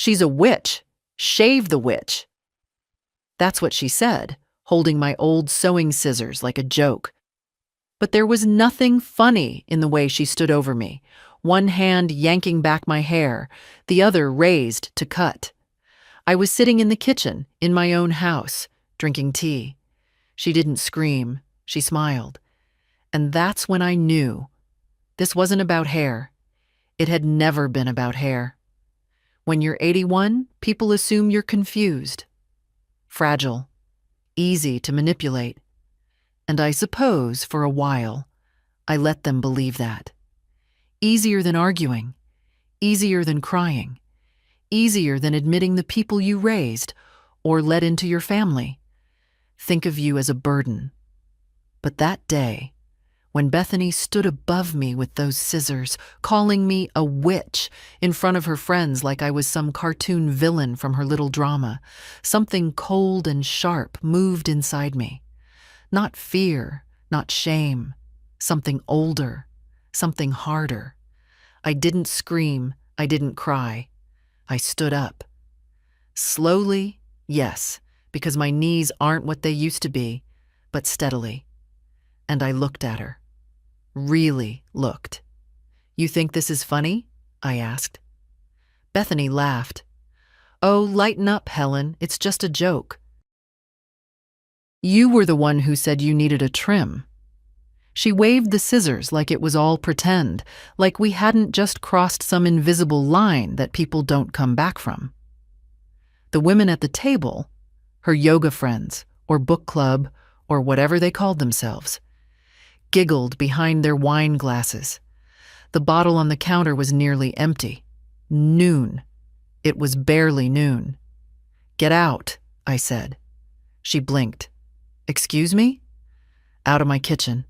She's a witch. Shave the witch. That's what she said, holding my old sewing scissors like a joke. But there was nothing funny in the way she stood over me, one hand yanking back my hair, the other raised to cut. I was sitting in the kitchen, in my own house, drinking tea. She didn't scream, she smiled. And that's when I knew. This wasn't about hair. It had never been about hair. When you're 81, people assume you're confused, fragile, easy to manipulate. And I suppose, for a while, I let them believe that. Easier than arguing, easier than crying, easier than admitting the people you raised or let into your family think of you as a burden. But that day, when Bethany stood above me with those scissors, calling me a witch in front of her friends like I was some cartoon villain from her little drama, something cold and sharp moved inside me. Not fear, not shame, something older, something harder. I didn't scream, I didn't cry. I stood up. Slowly, yes, because my knees aren't what they used to be, but steadily. And I looked at her. Really looked. "You think this is funny?" I asked. Bethany laughed. "Oh, lighten up, Helen. It's just a joke. You were the one who said you needed a trim." She waved the scissors like it was all pretend, like we hadn't just crossed some invisible line that people don't come back from. The women at the table, her yoga friends, or book club, or whatever they called themselves, giggled behind their wine glasses. The bottle on the counter was nearly empty. Noon. It was barely noon. "Get out," I said. She blinked. "Excuse me?" Out of my kitchen.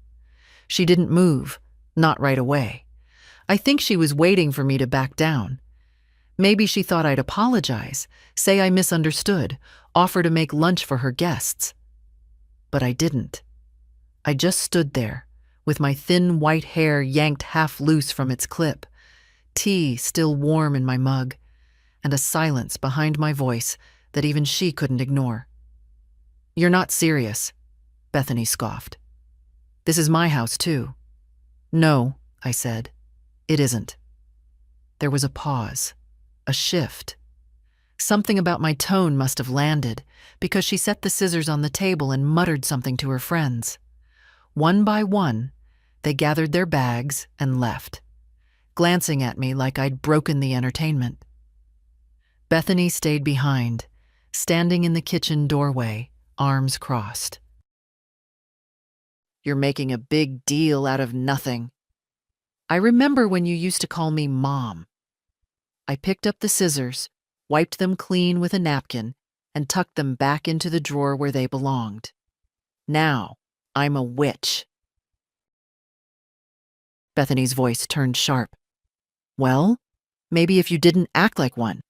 She didn't move, not right away. I think she was waiting for me to back down. Maybe she thought I'd apologize, say I misunderstood, offer to make lunch for her guests. But I didn't. I just stood there, with my thin white hair yanked half loose from its clip, tea still warm in my mug, and a silence behind my voice that even she couldn't ignore. "You're not serious," Bethany scoffed. "This is my house, too." "No," I said. "It isn't." There was a pause, a shift. Something about my tone must have landed, because she set the scissors on the table and muttered something to her friends. One by one, they gathered their bags and left, glancing at me like I'd broken the entertainment. Bethany stayed behind, standing in the kitchen doorway, arms crossed. "You're making a big deal out of nothing. I remember when you used to call me Mom." I picked up the scissors, wiped them clean with a napkin, and tucked them back into the drawer where they belonged. "Now, I'm a witch." Bethany's voice turned sharp. "Well, maybe if you didn't act like one,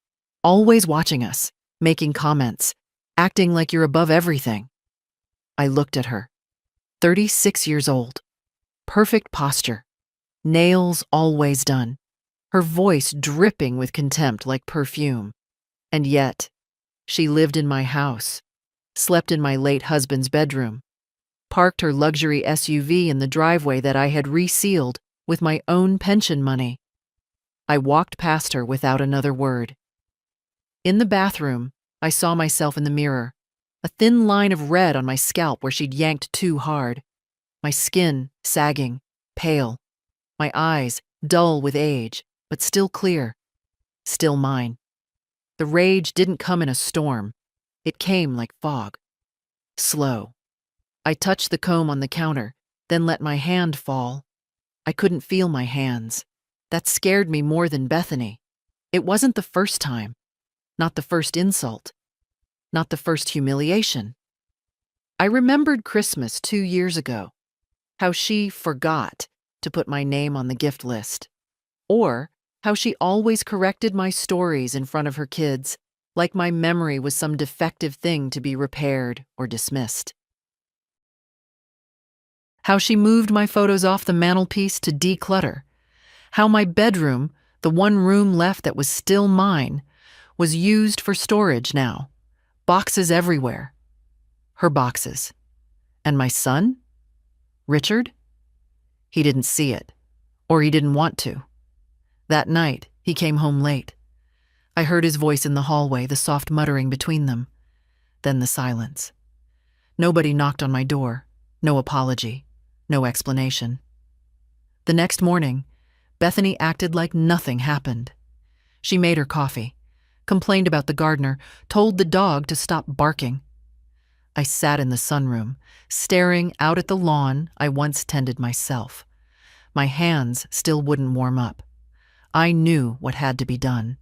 always watching us, making comments, acting like you're above everything." I looked at her. 36 years old. Perfect posture. Nails always done. Her voice dripping with contempt like perfume. And yet, she lived in my house, slept in my late husband's bedroom, parked her luxury SUV in the driveway that I had resealed with my own pension money. I walked past her without another word. In the bathroom, I saw myself in the mirror, a thin line of red on my scalp where she'd yanked too hard, my skin sagging, pale, my eyes dull with age, but still clear, still mine. The rage didn't come in a storm. It came like fog. Slow. I touched the comb on the counter, then let my hand fall. I couldn't feel my hands. That scared me more than Bethany. It wasn't the first time. Not the first insult. Not the first humiliation. I remembered Christmas 2 years ago, how she forgot to put my name on the gift list, or how she always corrected my stories in front of her kids, like my memory was some defective thing to be repaired or dismissed. How she moved my photos off the mantelpiece to declutter. How my bedroom, the one room left that was still mine, was used for storage now. Boxes everywhere. Her boxes. And my son? Richard? He didn't see it. Or he didn't want to. That night, he came home late. I heard his voice in the hallway, the soft muttering between them. Then the silence. Nobody knocked on my door. No apology. No explanation. The next morning, Bethany acted like nothing happened. She made her coffee, complained about the gardener, told the dog to stop barking. I sat in the sunroom, staring out at the lawn I once tended myself. My hands still wouldn't warm up. I knew what had to be done.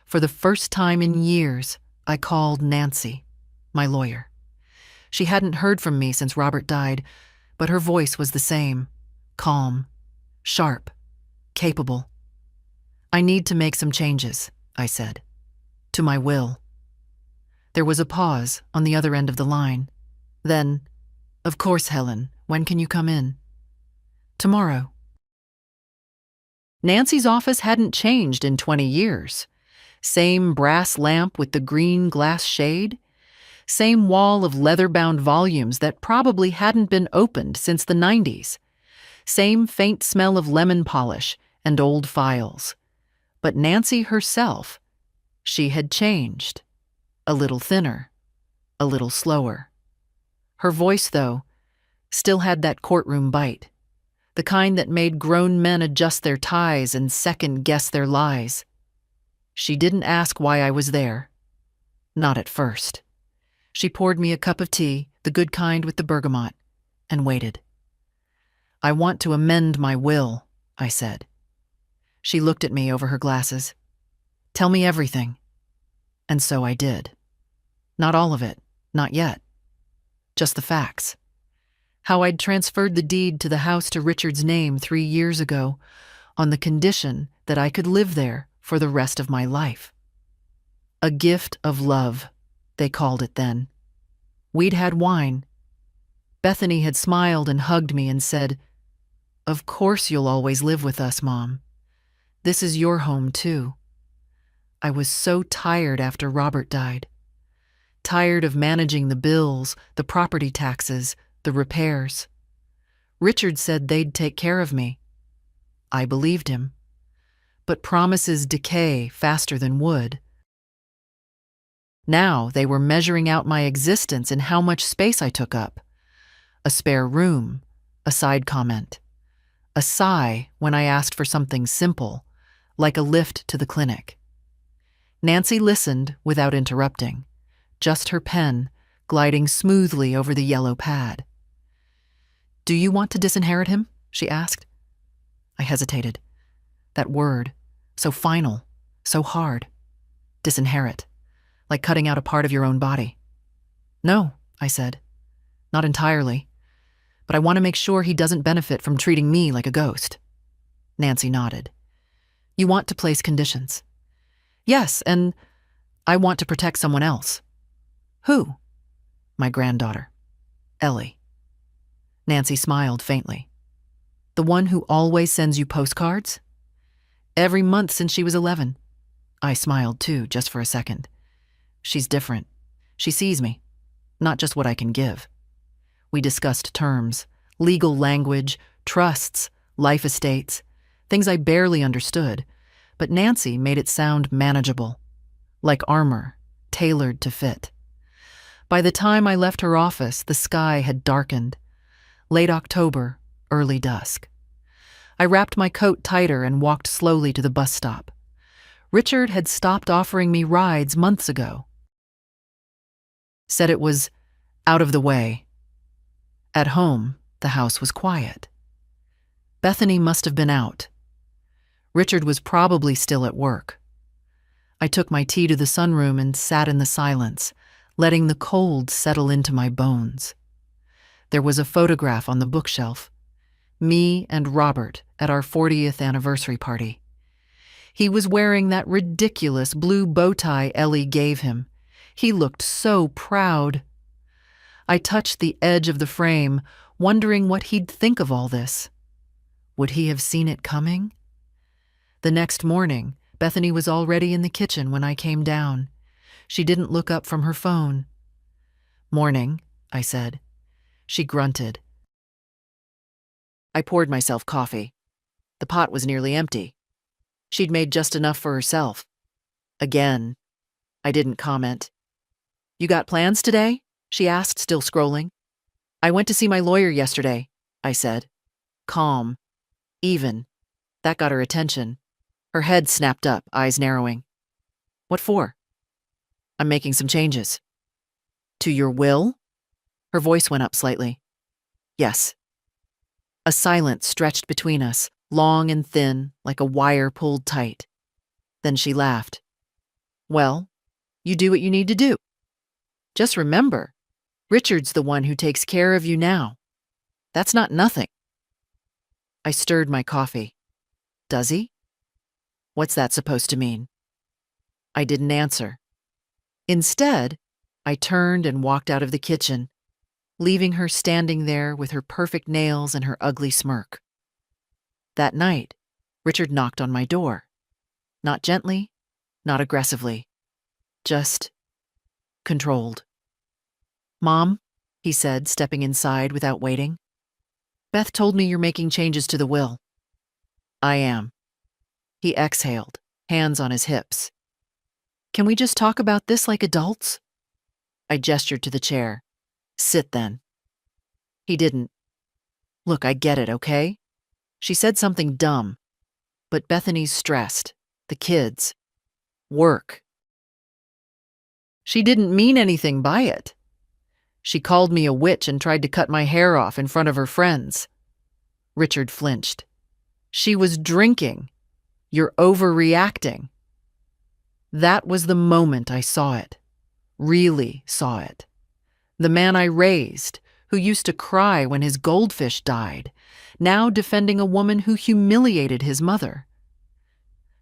For the first time in years, I called Nancy, my lawyer. She hadn't heard from me since Robert died, but her voice was the same, calm, sharp, capable. I need to make some changes, I said, to my will. There was a pause on the other end of the line. Then, "Of course, Helen, when can you come in?" "Tomorrow." Nancy's office hadn't changed in 20 years. Same brass lamp with the green glass shade. Same wall of leather-bound volumes that probably hadn't been opened since the 90s. Same faint smell of lemon polish and old files. But Nancy herself, she had changed. A little thinner, a little slower. Her voice, though, still had that courtroom bite, the kind that made grown men adjust their ties and second-guess their lies. She didn't ask why I was there. Not at first. She poured me a cup of tea, the good kind with the bergamot, and waited. "I want to amend my will," I said. She looked at me over her glasses. "Tell me everything." And so I did. Not all of it, not yet. Just the facts. How I'd transferred the deed to the house to Richard's name 3 years ago, on the condition that I could live there for the rest of my life. A gift of love, they called it then. We'd had wine. Bethany had smiled and hugged me and said, "Of course you'll always live with us, Mom. This is your home, too." I was so tired after Robert died. Tired of managing the bills, the property taxes, the repairs. Richard said they'd take care of me. I believed him. But promises decay faster than wood. Now they were measuring out my existence and how much space I took up. A spare room, a side comment. A sigh when I asked for something simple, like a lift to the clinic. Nancy listened without interrupting, just her pen gliding smoothly over the yellow pad. "Do you want to disinherit him?" she asked. I hesitated. That word, so final, so hard. Disinherit, like cutting out a part of your own body. "No," I said. "Not entirely. But I want to make sure he doesn't benefit from treating me like a ghost." Nancy nodded. "You want to place conditions?" "Yes, and I want to protect someone else." "Who?" "My granddaughter, Ellie." Nancy smiled faintly. "The one who always sends you postcards?" "Every month since she was 11. I smiled too, just for a second. "She's different. She sees me, not just what I can give." We discussed terms, legal language, trusts, life estates, things I barely understood, but Nancy made it sound manageable, like armor, tailored to fit. By the time I left her office, the sky had darkened. Late October, early dusk. I wrapped my coat tighter and walked slowly to the bus stop. Richard had stopped offering me rides months ago. Said it was out of the way. At home, the house was quiet. Bethany must have been out. Richard was probably still at work. I took my tea to the sunroom and sat in the silence, letting the cold settle into my bones. There was a photograph on the bookshelf. Me and Robert at our 40th anniversary party. He was wearing that ridiculous blue bow tie Ellie gave him. He looked so proud. I touched the edge of the frame, wondering what he'd think of all this. Would he have seen it coming? The next morning, Bethany was already in the kitchen when I came down. She didn't look up from her phone. "Morning," I said. She grunted. I poured myself coffee. The pot was nearly empty. She'd made just enough for herself. Again. I didn't comment. "You got plans today?" she asked, still scrolling. "I went to see my lawyer yesterday," I said. Calm. Even. That got her attention. Her head snapped up, eyes narrowing. "What for?" "I'm making some changes." "To your will?" Her voice went up slightly. "Yes." A silence stretched between us, long and thin, like a wire pulled tight. Then she laughed. "Well, you do what you need to do. Just remember, Richard's the one who takes care of you now. That's not nothing." I stirred my coffee. "Does he? What's that supposed to mean?" I didn't answer. Instead, I turned and walked out of the kitchen, leaving her standing there with her perfect nails and her ugly smirk. That night, Richard knocked on my door. Not gently, not aggressively. Just controlled. "Mom," he said, stepping inside without waiting. "Beth told me you're making changes to the will." "I am." He exhaled, hands on his hips. "Can we just talk about this like adults?" I gestured to the chair. "Sit then." He didn't. "Look, I get it, okay? She said something dumb. But Bethany's stressed. The kids. Work. She didn't mean anything by it. She called me a witch and tried to cut my hair off in front of her friends." Richard flinched. "She was drinking. You're overreacting." That was the moment I saw it. Really saw it. The man I raised, who used to cry when his goldfish died, now defending a woman who humiliated his mother.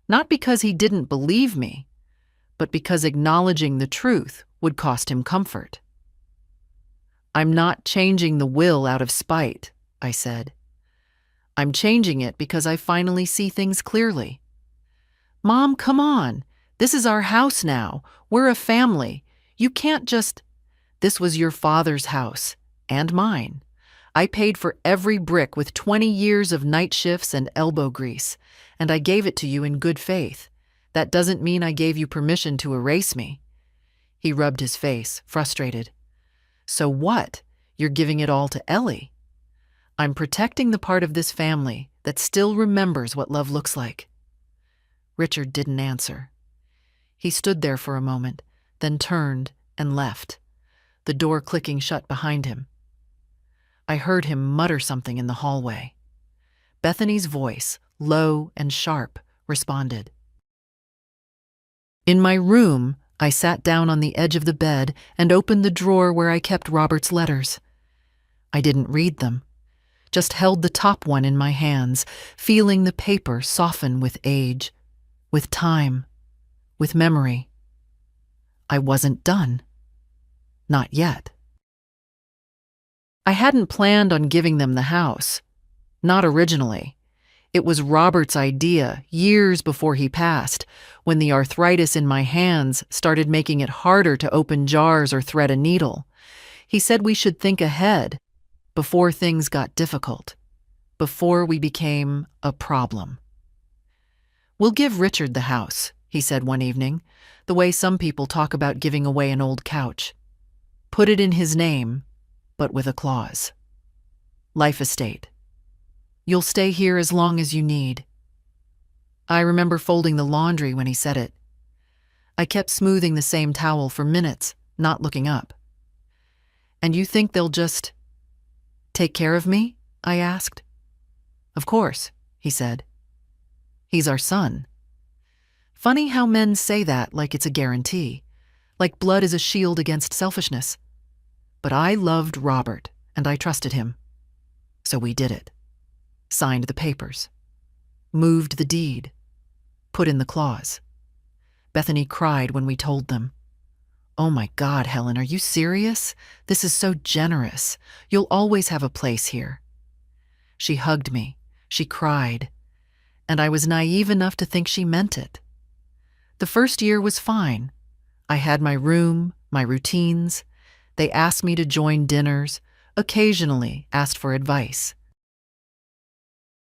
Not because he didn't believe me, but because acknowledging the truth would cost him comfort. "I'm not changing the will out of spite," I said. "I'm changing it because I finally see things clearly." "Mom, come on. This is our house now. We're a family. You can't just—" "This was your father's house, and mine. I paid for every brick with 20 years of night shifts and elbow grease, and I gave it to you in good faith. That doesn't mean I gave you permission to erase me." He rubbed his face, frustrated. "So what? You're giving it all to Ellie." "I'm protecting the part of this family that still remembers what love looks like." Richard didn't answer. He stood there for a moment, then turned and left, the door clicking shut behind him. I heard him mutter something in the hallway. Bethany's voice, low and sharp, responded. In my room, I sat down on the edge of the bed and opened the drawer where I kept Robert's letters. I didn't read them, just held the top one in my hands, feeling the paper soften with age, with time, with memory. I wasn't done. Not yet. I hadn't planned on giving them the house. Not originally. It was Robert's idea years before he passed, when the arthritis in my hands started making it harder to open jars or thread a needle. He said we should think ahead, before things got difficult, before we became a problem. "We'll give Richard the house," he said one evening, the way some people talk about giving away an old couch. "Put it in his name, but with a clause. Life estate. You'll stay here as long as you need." I remember folding the laundry when he said it. I kept smoothing the same towel for minutes, not looking up. "And you think they'll just take care of me?" I asked. "Of course," he said. "He's our son." Funny how men say that like it's a guarantee, like blood is a shield against selfishness. But I loved Robert, and I trusted him. So we did it. Signed the papers. Moved the deed. Put in the clause. Bethany cried when we told them. "Oh my God, Helen, are you serious? This is so generous. You'll always have a place here." She hugged me. She cried. And I was naive enough to think she meant it. The first year was fine. I had my room, my routines. They asked me to join dinners, occasionally asked for advice.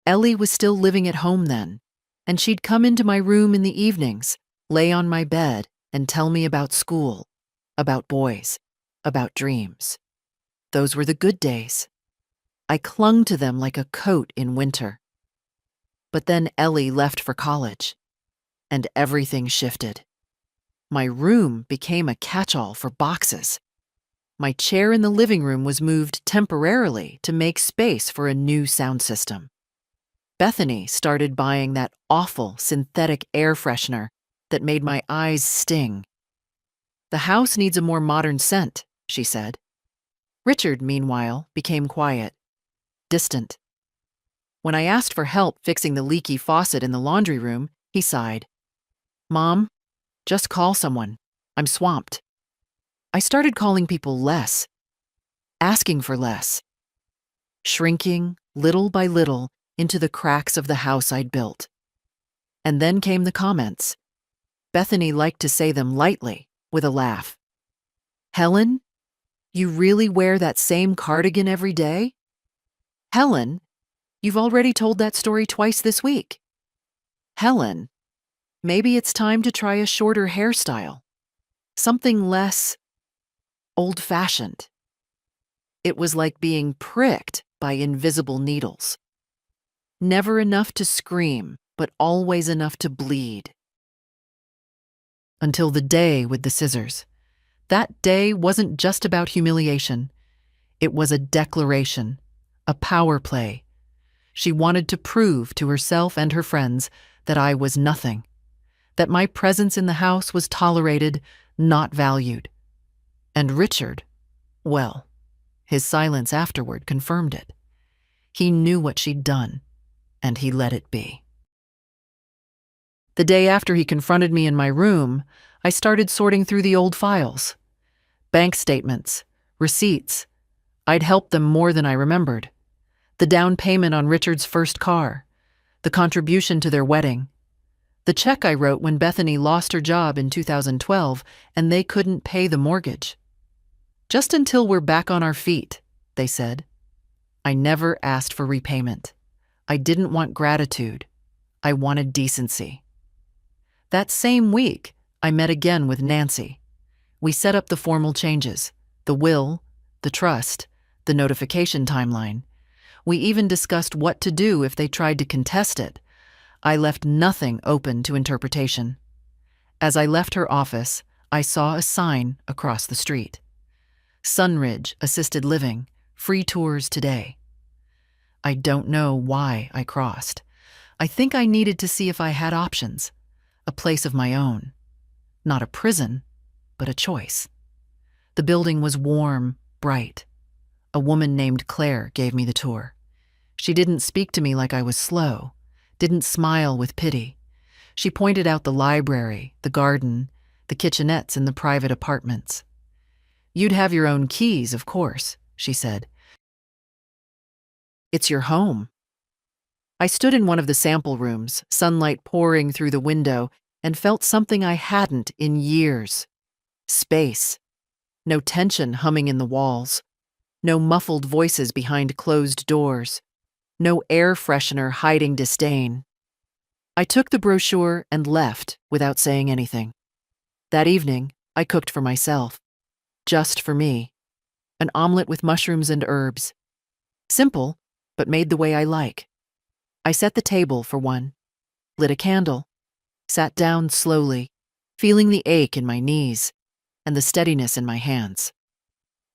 Ellie was still living at home then, and she'd come into my room in the evenings, lay on my bed, and tell me about school, about boys, about dreams. Those were the good days. I clung to them like a coat in winter. But then Ellie left for college, and everything shifted. My room became a catch-all for boxes. My chair in the living room was moved temporarily to make space for a new sound system. Bethany started buying that awful synthetic air freshener that made my eyes sting. "The house needs a more modern scent," she said. Richard, meanwhile, became quiet, distant. When I asked for help fixing the leaky faucet in the laundry room, he sighed. "Mom, just call someone. I'm swamped." I started calling people less, asking for less, shrinking little by little into the cracks of the house I'd built. And then came the comments. Bethany liked to say them lightly, with a laugh. "Helen, you really wear that same cardigan every day? Helen, you've already told that story twice this week. Helen, maybe it's time to try a shorter hairstyle. Something less old-fashioned." It was like being pricked by invisible needles. Never enough to scream, but always enough to bleed. Until the day with the scissors. That day wasn't just about humiliation. It was a declaration, a power play. She wanted to prove to herself and her friends that I was nothing, that my presence in the house was tolerated, not valued. And Richard, well, his silence afterward confirmed it. He knew what she'd done, and he let it be. The day after he confronted me in my room, I started sorting through the old files. Bank statements, receipts. I'd helped them more than I remembered. The down payment on Richard's first car, the contribution to their wedding, the check I wrote when Bethany lost her job in 2012 and they couldn't pay the mortgage. "Just until we're back on our feet," they said. I never asked for repayment. I didn't want gratitude. I wanted decency. That same week, I met again with Nancy. We set up the formal changes, the will, the trust, the notification timeline. We even discussed what to do if they tried to contest it. I left nothing open to interpretation. As I left her office, I saw a sign across the street. Sunridge Assisted Living, free tours today. I don't know why I crossed. I think I needed to see if I had options, a place of my own. Not a prison, but a choice. The building was warm, bright. A woman named Claire gave me the tour. She didn't speak to me like I was slow, didn't smile with pity. She pointed out the library, the garden, the kitchenettes in the private apartments. "You'd have your own keys, of course," she said. "It's your home." I stood in one of the sample rooms, sunlight pouring through the window, and felt something I hadn't in years. Space. No tension humming in the walls. No muffled voices behind closed doors. No air freshener hiding disdain. I took the brochure and left without saying anything. That evening, I cooked for myself. Just for me. An omelet with mushrooms and herbs. Simple, but made the way I like. I set the table for one, lit a candle, sat down slowly, feeling the ache in my knees and the steadiness in my hands.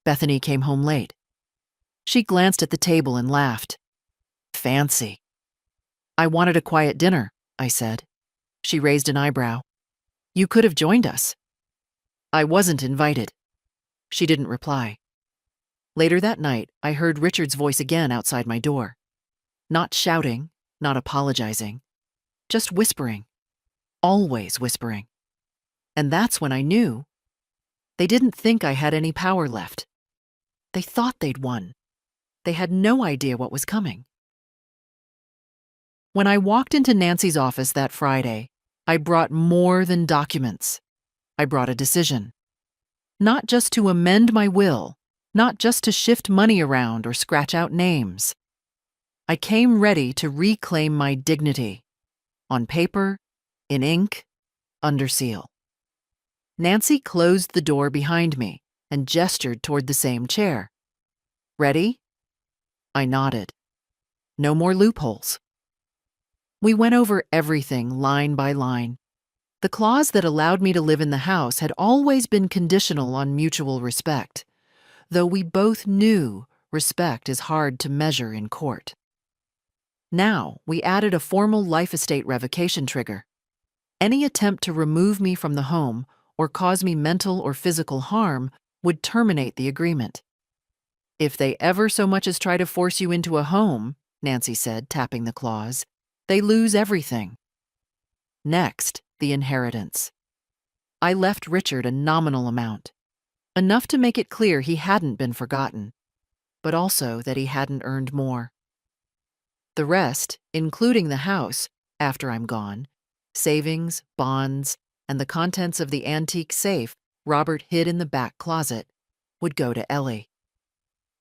Bethany came home late. She glanced at the table and laughed. "Fancy." "I wanted a quiet dinner," I said. She raised an eyebrow. "You could have joined us." "I wasn't invited." She didn't reply. Later that night, I heard Richard's voice again outside my door. Not shouting, not apologizing, just whispering. Always whispering. And that's when I knew. They didn't think I had any power left. They thought they'd won. They had no idea what was coming. When I walked into Nancy's office that Friday, I brought more than documents. I brought a decision. Not just to amend my will, not just to shift money around or scratch out names. I came ready to reclaim my dignity. On paper, in ink, under seal. Nancy closed the door behind me and gestured toward the same chair. Ready? I nodded. No more loopholes. We went over everything line by line. The clause that allowed me to live in the house had always been conditional on mutual respect, though we both knew respect is hard to measure in court. Now, we added a formal life estate revocation trigger. Any attempt to remove me from the home or cause me mental or physical harm would terminate the agreement. If they ever so much as try to force you into a home, Nancy said, tapping the clause, they lose everything. Next, the inheritance. I left Richard a nominal amount, enough to make it clear he hadn't been forgotten, but also that he hadn't earned more. The rest, including the house, after I'm gone, savings, bonds, and the contents of the antique safe Robert hid in the back closet, would go to Ellie.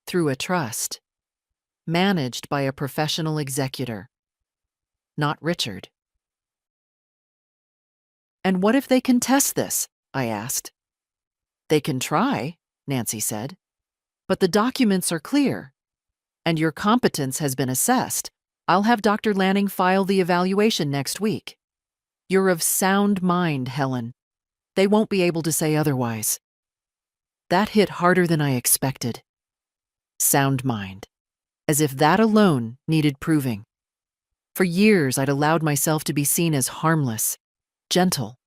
Through a trust, managed by a professional executor, not Richard. And what if they contest this? I asked. They can try, Nancy said, but the documents are clear, and your competence has been assessed. I'll have Dr. Lanning file the evaluation next week. You're of sound mind, Helen. They won't be able to say otherwise. That hit harder than I expected. Sound mind. As if that alone needed proving. For years, I'd allowed myself to be seen as harmless, gentle,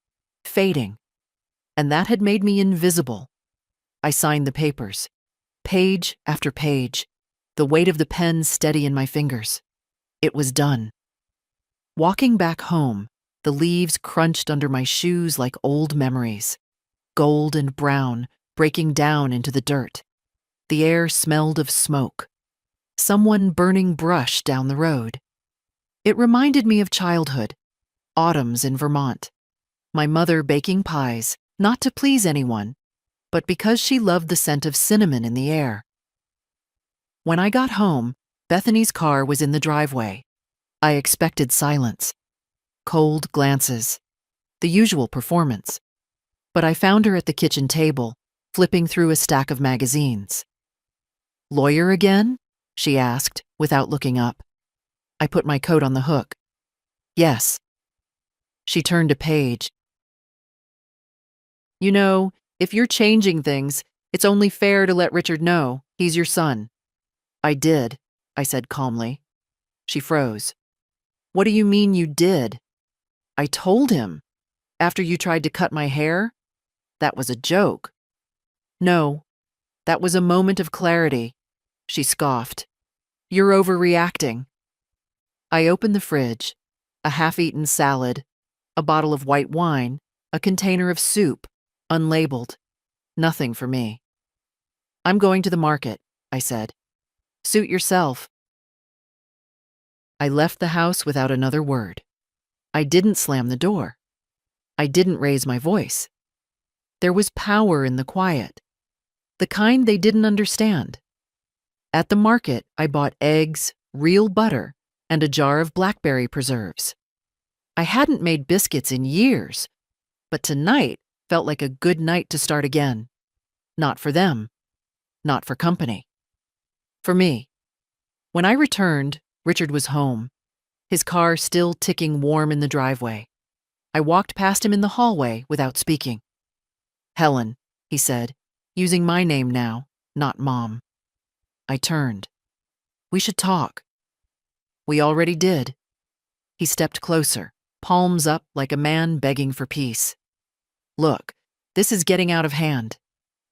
fading, and that had made me invisible. I signed the papers, page after page, the weight of the pen steady in my fingers. It was done. Walking back home, the leaves crunched under my shoes like old memories, gold and brown, breaking down into the dirt. The air smelled of smoke. Someone burning brush down the road. It reminded me of childhood, autumns in Vermont. My mother baking pies, not to please anyone, but because she loved the scent of cinnamon in the air. When I got home, Bethany's car was in the driveway. I expected silence, cold glances, the usual performance. But I found her at the kitchen table, flipping through a stack of magazines. Lawyer again? She asked, without looking up. I put my coat on the hook. Yes. She turned a page. You know, if you're changing things, it's only fair to let Richard know he's your son. I did, I said calmly. She froze. What do you mean you did? I told him. After you tried to cut my hair? That was a joke. No, that was a moment of clarity. She scoffed. You're overreacting. I opened the fridge. A half-eaten salad, a bottle of white wine, a container of soup, unlabeled. Nothing for me. I'm going to the market, I said. Suit yourself. I left the house without another word. I didn't slam the door. I didn't raise my voice. There was power in the quiet, the kind they didn't understand. At the market, I bought eggs, real butter, and a jar of blackberry preserves. I hadn't made biscuits in years, but tonight felt like a good night to start again. Not for them, not for company. For me. When I returned, Richard was home, his car still ticking warm in the driveway. I walked past him in the hallway without speaking. Helen, he said, using my name now, not Mom. I turned. We should talk. We already did. He stepped closer, palms up like a man begging for peace. Look, this is getting out of hand.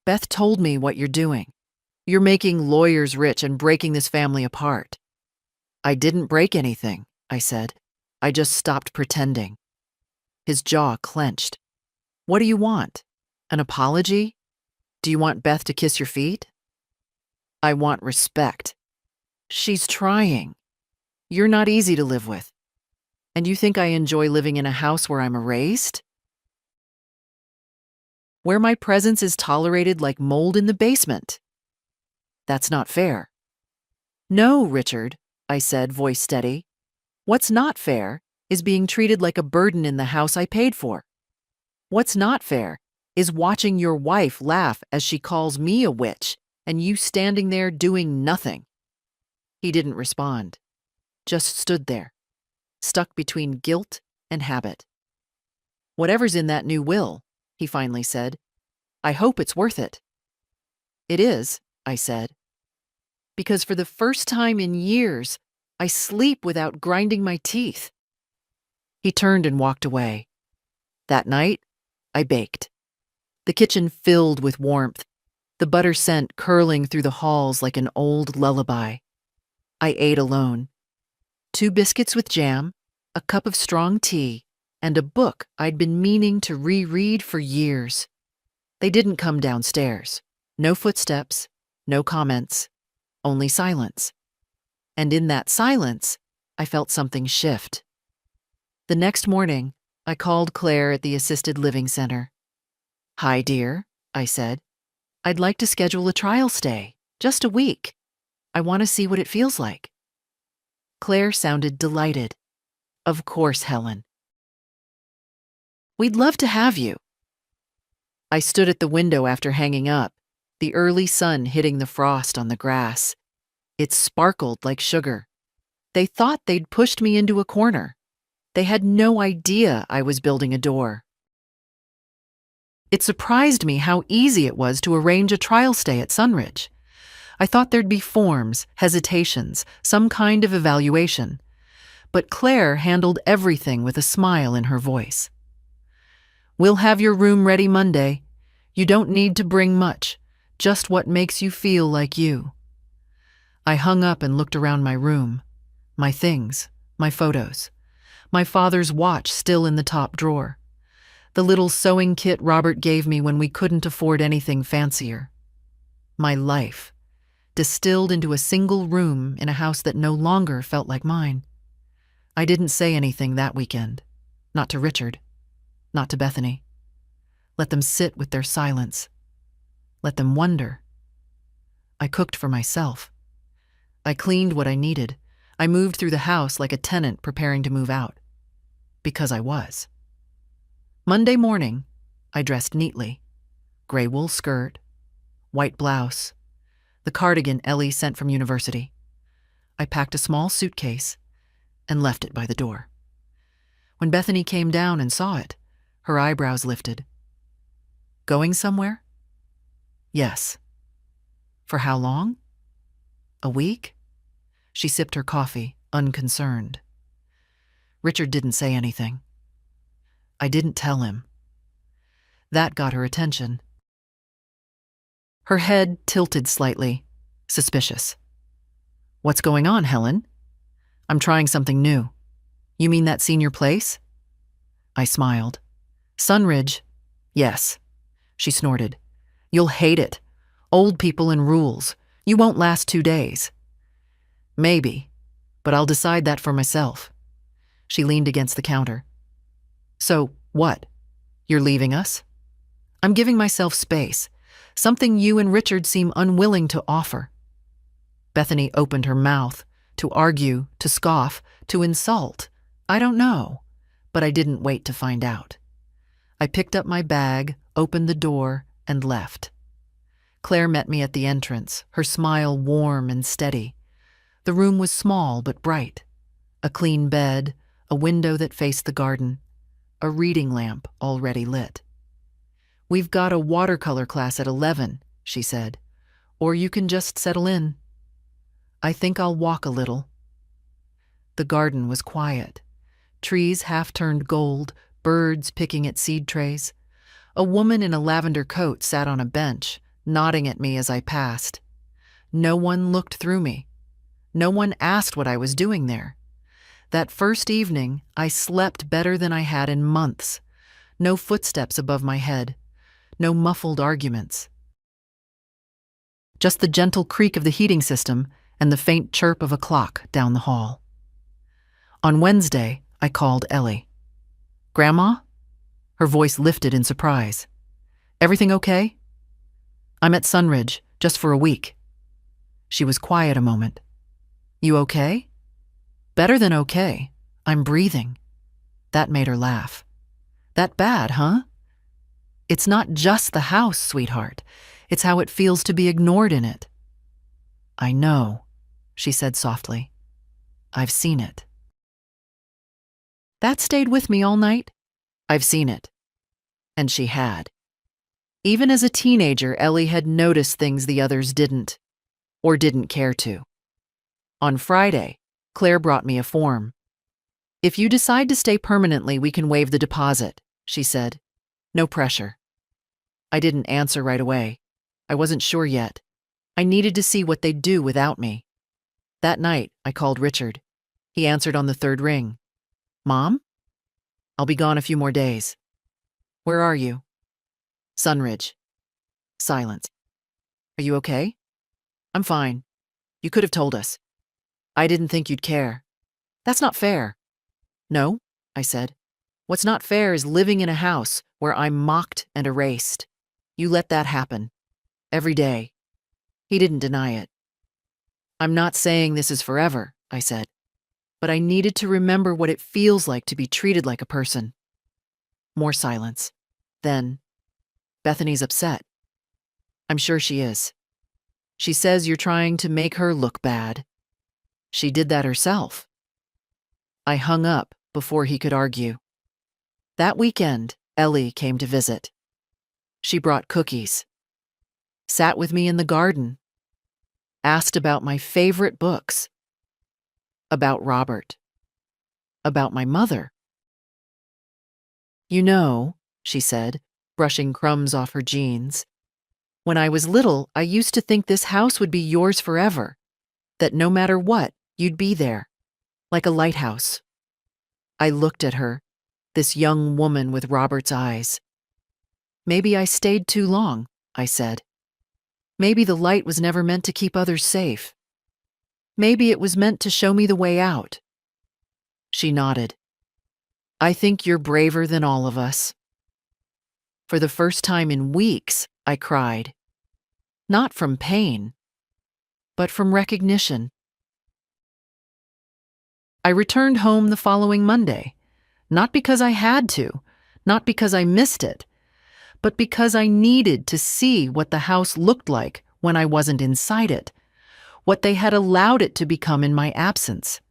Beth told me what you're doing. You're making lawyers rich and breaking this family apart. I didn't break anything, I said. I just stopped pretending. His jaw clenched. What do you want? An apology? Do you want Beth to kiss your feet? I want respect. She's trying. You're not easy to live with. And you think I enjoy living in a house where I'm erased? Where my presence is tolerated like mold in the basement? That's not fair. No, Richard, I said, voice steady. What's not fair is being treated like a burden in the house I paid for. What's not fair is watching your wife laugh as she calls me a witch and you standing there doing nothing. He didn't respond, just stood there, stuck between guilt and habit. Whatever's in that new will, he finally said, I hope it's worth it. It is, I said, because for the first time in years, I sleep without grinding my teeth. He turned and walked away. That night, I baked. The kitchen filled with warmth, the butter scent curling through the halls like an old lullaby. I ate alone. 2 biscuits with jam, a cup of strong tea, and a book I'd been meaning to reread for years. They didn't come downstairs. No footsteps, no comments, only silence. And in that silence, I felt something shift. The next morning, I called Claire at the assisted living center. Hi, dear, I said. I'd like to schedule a trial stay, just a week. I want to see what it feels like. Claire sounded delighted. Of course, Helen. We'd love to have you. I stood at the window after hanging up, the early sun hitting the frost on the grass. It sparkled like sugar. They thought they'd pushed me into a corner. They had no idea I was building a door. It surprised me how easy it was to arrange a trial stay at Sunridge. I thought there'd be forms, hesitations, some kind of evaluation. But Claire handled everything with a smile in her voice. We'll have your room ready Monday. You don't need to bring much, just what makes you feel like you. I hung up and looked around my room. My things, my photos. My father's watch still in the top drawer. The little sewing kit Robert gave me when we couldn't afford anything fancier. My life, distilled into a single room in a house that no longer felt like mine. I didn't say anything that weekend. Not to Richard. Not to Bethany. Let them sit with their silence. Let them wonder. I cooked for myself. I cleaned what I needed. I moved through the house like a tenant preparing to move out. Because I was. Monday morning, I dressed neatly. Gray wool skirt, white blouse, the cardigan Ellie sent from university. I packed a small suitcase and left it by the door. When Bethany came down and saw it, her eyebrows lifted. Going somewhere? Yes. For how long? A week? She sipped her coffee, unconcerned. Richard didn't say anything. I didn't tell him. That got her attention. Her head tilted slightly, suspicious. What's going on, Helen? I'm trying something new. You mean that senior place? I smiled. Sunridge? Yes. She snorted. You'll hate it. Old people and rules. You won't last 2 days. Maybe, but I'll decide that for myself. She leaned against the counter. So, what? You're leaving us? I'm giving myself space, something you and Richard seem unwilling to offer. Bethany opened her mouth, to argue, to scoff, to insult. I don't know, but I didn't wait to find out. I picked up my bag, opened the door, and left. Claire met me at the entrance, her smile warm and steady. The room was small but bright. A clean bed, a window that faced the garden, a reading lamp already lit. We've got a watercolor class at 11, she said, or you can just settle in. I think I'll walk a little. The garden was quiet. Trees half turned gold, birds picking at seed trays. A woman in a lavender coat sat on a bench, nodding at me as I passed. No one looked through me. No one asked what I was doing there. That first evening, I slept better than I had in months. No footsteps above my head. No muffled arguments. Just the gentle creak of the heating system and the faint chirp of a clock down the hall. On Wednesday, I called Ellie. Grandma? Her voice lifted in surprise. Everything okay? I'm at Sunridge, just for a week. She was quiet a moment. You okay? Better than okay. I'm breathing. That made her laugh. That bad, huh? It's not just the house, sweetheart. It's how it feels to be ignored in it. I know, she said softly. I've seen it. That stayed with me all night. I've seen it. And she had. Even as a teenager, Ellie had noticed things the others didn't, or didn't care to. On Friday, Claire brought me a form. If you decide to stay permanently, we can waive the deposit, she said. No pressure. I didn't answer right away. I wasn't sure yet. I needed to see what they'd do without me. That night, I called Richard. He answered on the third ring. Mom? I'll be gone a few more days. Where are you? Sunridge. Silence. Are you okay? I'm fine. You could have told us. I didn't think you'd care. That's not fair. No, I said. What's not fair is living in a house where I'm mocked and erased. You let that happen. Every day. He didn't deny it. I'm not saying this is forever, I said. But I needed to remember what it feels like to be treated like a person. More silence. Then, Bethany's upset. I'm sure she is. She says you're trying to make her look bad. She did that herself. I hung up before he could argue. That weekend, Ellie came to visit. She brought cookies. Sat with me in the garden. Asked about my favorite books. About Robert. About my mother. You know, she said, brushing crumbs off her jeans, when I was little, I used to think this house would be yours forever, that no matter what, you'd be there, like a lighthouse. I looked at her, this young woman with Robert's eyes. Maybe I stayed too long, I said. Maybe the light was never meant to keep others safe. Maybe it was meant to show me the way out. She nodded. I think you're braver than all of us. For the first time in weeks, I cried. Not from pain, but from recognition. I returned home the following Monday, not because I had to, not because I missed it, but because I needed to see what the house looked like when I wasn't inside it, what they had allowed it to become in my absence.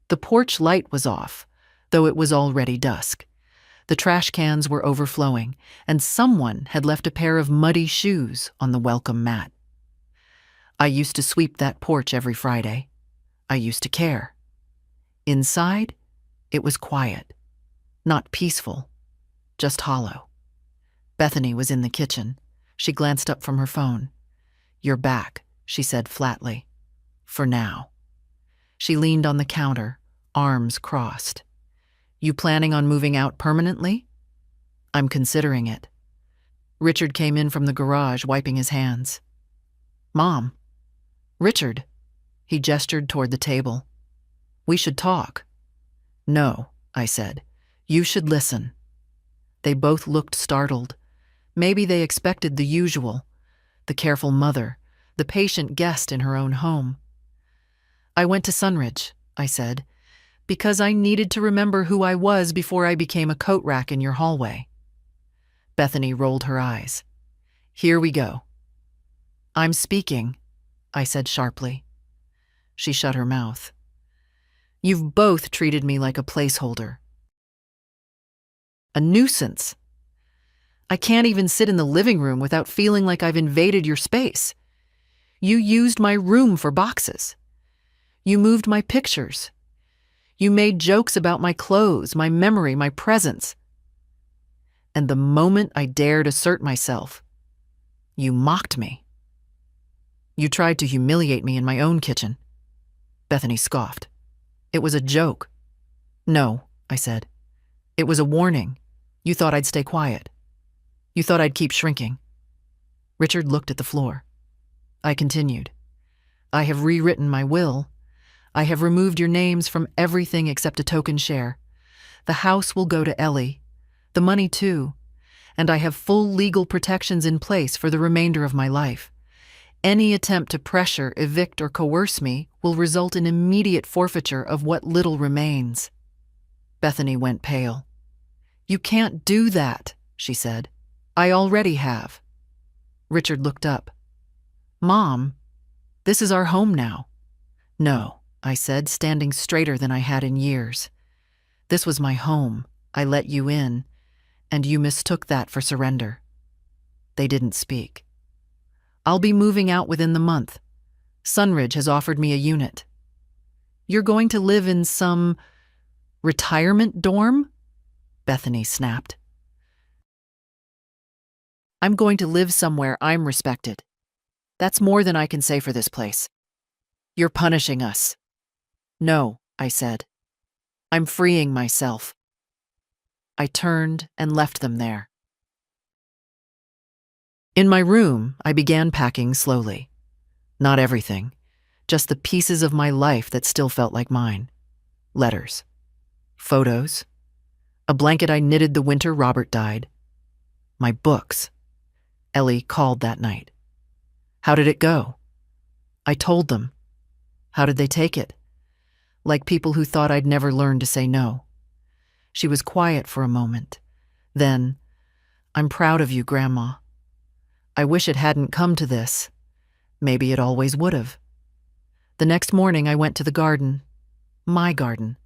The porch light was off, though it was already dusk. The trash cans were overflowing, and someone had left a pair of muddy shoes on the welcome mat. I used to sweep that porch every Friday. I used to care. Inside, it was quiet, not peaceful, just hollow. Bethany was in the kitchen. She glanced up from her phone. You're back, she said flatly. For now. She leaned on the counter, arms crossed. You planning on moving out permanently? I'm considering it. Richard came in from the garage, wiping his hands. Mom. Richard. He gestured toward the table. We should talk. No, I said. You should listen. They both looked startled. Maybe they expected the usual, the careful mother, the patient guest in her own home. I went to Sunridge, I said, because I needed to remember who I was before I became a coat rack in your hallway. Bethany rolled her eyes. Here we go. I'm speaking, I said sharply. She shut her mouth. You've both treated me like a placeholder. A nuisance. I can't even sit in the living room without feeling like I've invaded your space. You used my room for boxes. You moved my pictures. You made jokes about my clothes, my memory, my presence. And the moment I dared assert myself, you mocked me. You tried to humiliate me in my own kitchen. Bethany scoffed. It was a joke. No, I said. It was a warning. You thought I'd stay quiet. You thought I'd keep shrinking. Richard looked at the floor. I continued. I have rewritten my will. I have removed your names from everything except a token share. The house will go to Ellie. The money too. And I have full legal protections in place for the remainder of my life. Any attempt to pressure, evict, or coerce me will result in immediate forfeiture of what little remains. Bethany went pale. You can't do that, she said. I already have. Richard looked up. Mom, this is our home now. No, I said, standing straighter than I had in years. This was my home. I let you in, and you mistook that for surrender. They didn't speak. I'll be moving out within the month. Sunridge has offered me a unit. You're going to live in some retirement dorm? Bethany snapped. I'm going to live somewhere I'm respected. That's more than I can say for this place. You're punishing us. No, I said. I'm freeing myself. I turned and left them there. In my room, I began packing slowly. Not everything, just the pieces of my life that still felt like mine. Letters, photos, a blanket I knitted the winter Robert died, my books. Ellie called that night. How did it go? I told them. How did they take it? Like people who thought I'd never learn to say no. She was quiet for a moment. Then, I'm proud of you, Grandma. I wish it hadn't come to this. Maybe it always would have. The next morning I went to the garden. My garden.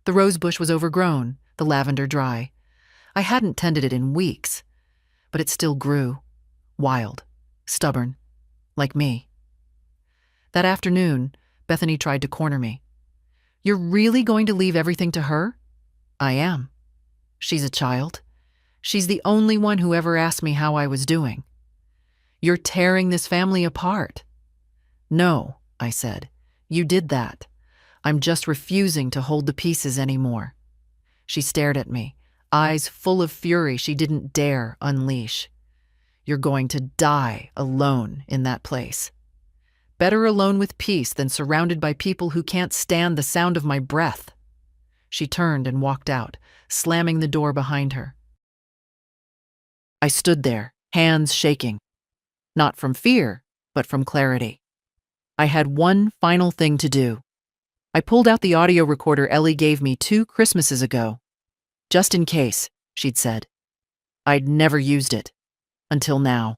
The rose bush was overgrown, the lavender dry. I hadn't tended it in weeks, but it still grew. Wild, stubborn, like me. That afternoon, Bethany tried to corner me. You're really going to leave everything to her? I am. She's a child. She's the only one who ever asked me how I was doing. You're tearing this family apart. No, I said. You did that. I'm just refusing to hold the pieces anymore. She stared at me, eyes full of fury she didn't dare unleash. You're going to die alone in that place. Better alone with peace than surrounded by people who can't stand the sound of my breath. She turned and walked out, slamming the door behind her. I stood there, hands shaking. Not from fear, but from clarity. I had one final thing to do. I pulled out the audio recorder Ellie gave me 2 Christmases ago. Just in case, she'd said. I'd never used it. Until now.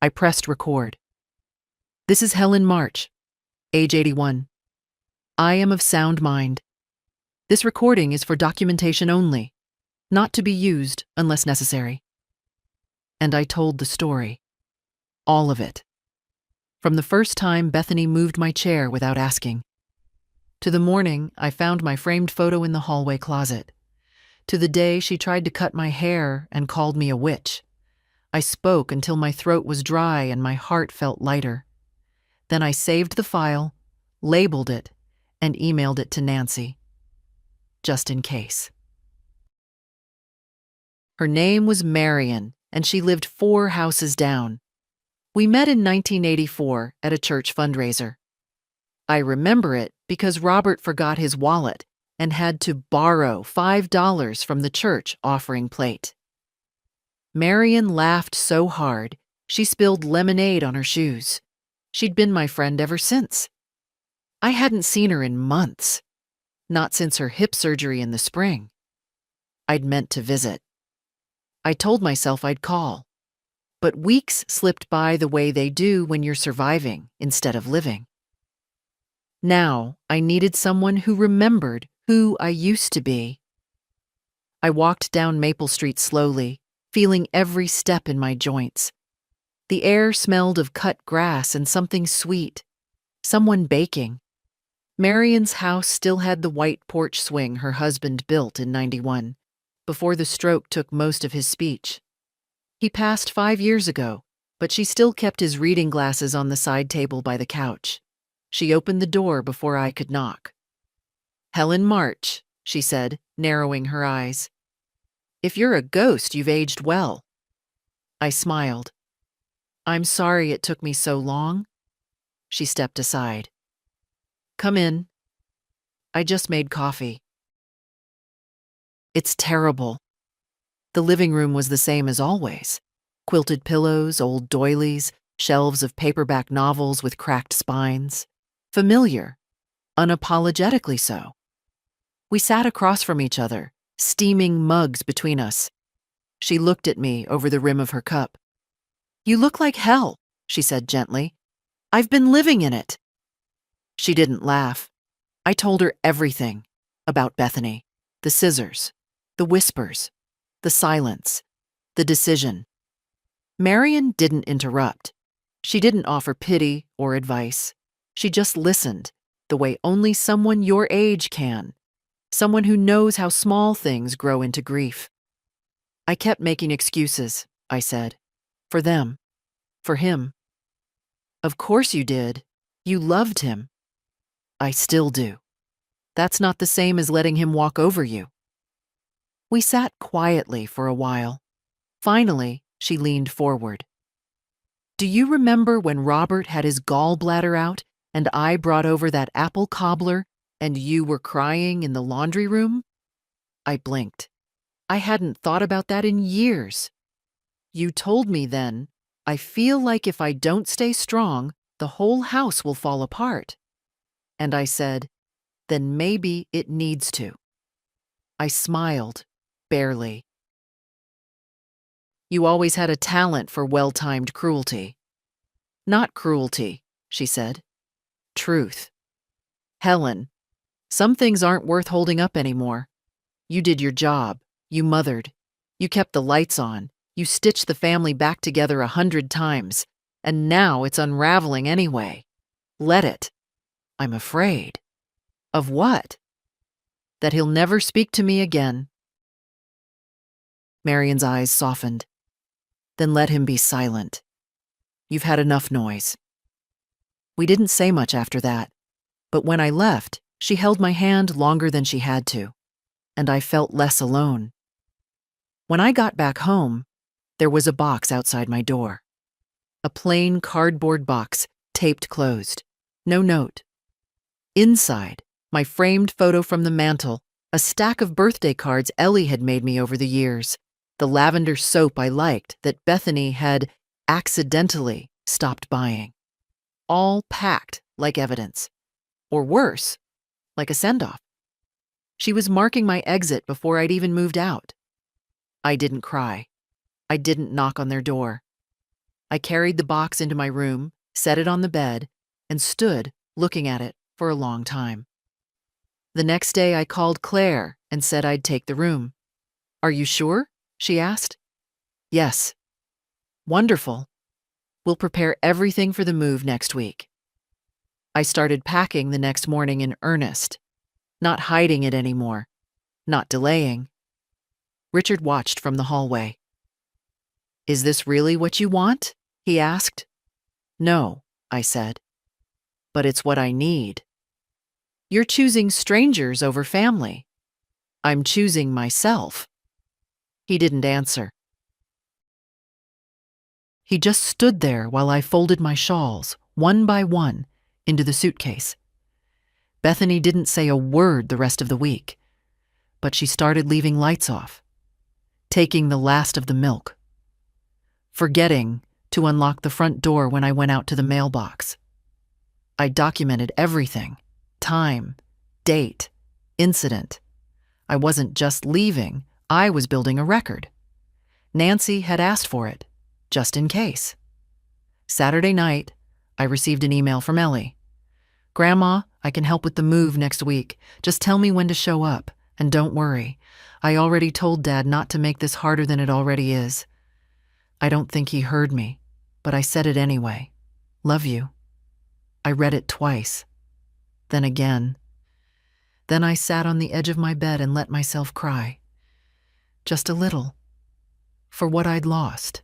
I pressed record. This is Helen March, age 81. I am of sound mind. This recording is for documentation only, not to be used unless necessary. And I told the story. All of it. From the first time Bethany moved my chair without asking. To the morning I found my framed photo in the hallway closet. To the day she tried to cut my hair and called me a witch. I spoke until my throat was dry and my heart felt lighter. Then I saved the file, labeled it, and emailed it to Nancy. Just in case. Her name was Marion, and she lived 4 houses down. We met in 1984 at a church fundraiser. I remember it because Robert forgot his wallet and had to borrow $5 from the church offering plate. Marion laughed so hard, she spilled lemonade on her shoes. She'd been my friend ever since. I hadn't seen her in months, not since her hip surgery in the spring. I'd meant to visit. I told myself I'd call. But weeks slipped by the way they do when you're surviving instead of living. Now, I needed someone who remembered who I used to be. I walked down Maple Street slowly, feeling every step in my joints. The air smelled of cut grass and something sweet, someone baking. Marion's house still had the white porch swing her husband built in '91, before the stroke took most of his speech. He passed 5 years ago, but she still kept his reading glasses on the side table by the couch. She opened the door before I could knock. Helen March, she said, narrowing her eyes. If you're a ghost, you've aged well. I smiled. I'm sorry it took me so long. She stepped aside. Come in. I just made coffee. It's terrible. The living room was the same as always. Quilted pillows, old doilies, shelves of paperback novels with cracked spines. Familiar, unapologetically so. We sat across from each other, steaming mugs between us. She looked at me over the rim of her cup. "You look like hell," she said gently. "I've been living in it." She didn't laugh. I told her everything about Bethany, the scissors, the whispers, the silence, the decision. Marion didn't interrupt. She didn't offer pity or advice. She just listened, the way only someone your age can, someone who knows how small things grow into grief. I kept making excuses, I said. For them. For him. Of course you did. You loved him. I still do. That's not the same as letting him walk over you. We sat quietly for a while. Finally, she leaned forward. "Do you remember when Robert had his gallbladder out and I brought over that apple cobbler and you were crying in the laundry room?" I blinked. I hadn't thought about that in years. "You told me then, I feel like if I don't stay strong, the whole house will fall apart." And I said, "Then maybe it needs to." I smiled, barely. "You always had a talent for well-timed cruelty." "Not cruelty," she said. "Truth. Helen, some things aren't worth holding up anymore. You did your job. You mothered. You kept the lights on. You stitched the family back together 100 times. And now it's unraveling anyway. Let it." "I'm afraid." "Of what?" "That he'll never speak to me again." Marion's eyes softened. "Then let him be silent. You've had enough noise." We didn't say much after that, but when I left, she held my hand longer than she had to, and I felt less alone. When I got back home, there was a box outside my door. A plain cardboard box, taped closed. No note. Inside, my framed photo from the mantel, a stack of birthday cards Ellie had made me over the years, the lavender soap I liked that Bethany had accidentally stopped buying. All packed like evidence. Or worse, like a send-off. She was marking my exit before I'd even moved out. I didn't cry. I didn't knock on their door. I carried the box into my room, set it on the bed, and stood looking at it for a long time. The next day I called Claire and said I'd take the room. "Are you sure?" she asked. "Yes." "Wonderful. We'll prepare everything for the move next week." I started packing the next morning in earnest, not hiding it anymore, not delaying. Richard watched from the hallway. "Is this really what you want?" he asked. "No," I said. "But it's what I need." "You're choosing strangers over family." "I'm choosing myself." He didn't answer. He just stood there while I folded my shawls, one by one, into the suitcase. Bethany didn't say a word the rest of the week, but she started leaving lights off, taking the last of the milk, forgetting to unlock the front door when I went out to the mailbox. I documented everything: time, date, incident. I wasn't just leaving, I was building a record. Nancy had asked for it, just in case. Saturday night, I received an email from Ellie. "Grandma, I can help with the move next week. Just tell me when to show up, and don't worry. I already told Dad not to make this harder than it already is." I don't think he heard me, but I said it anyway. "Love you." I read it twice, then again. Then I sat on the edge of my bed and let myself cry. Just a little. For what I'd lost.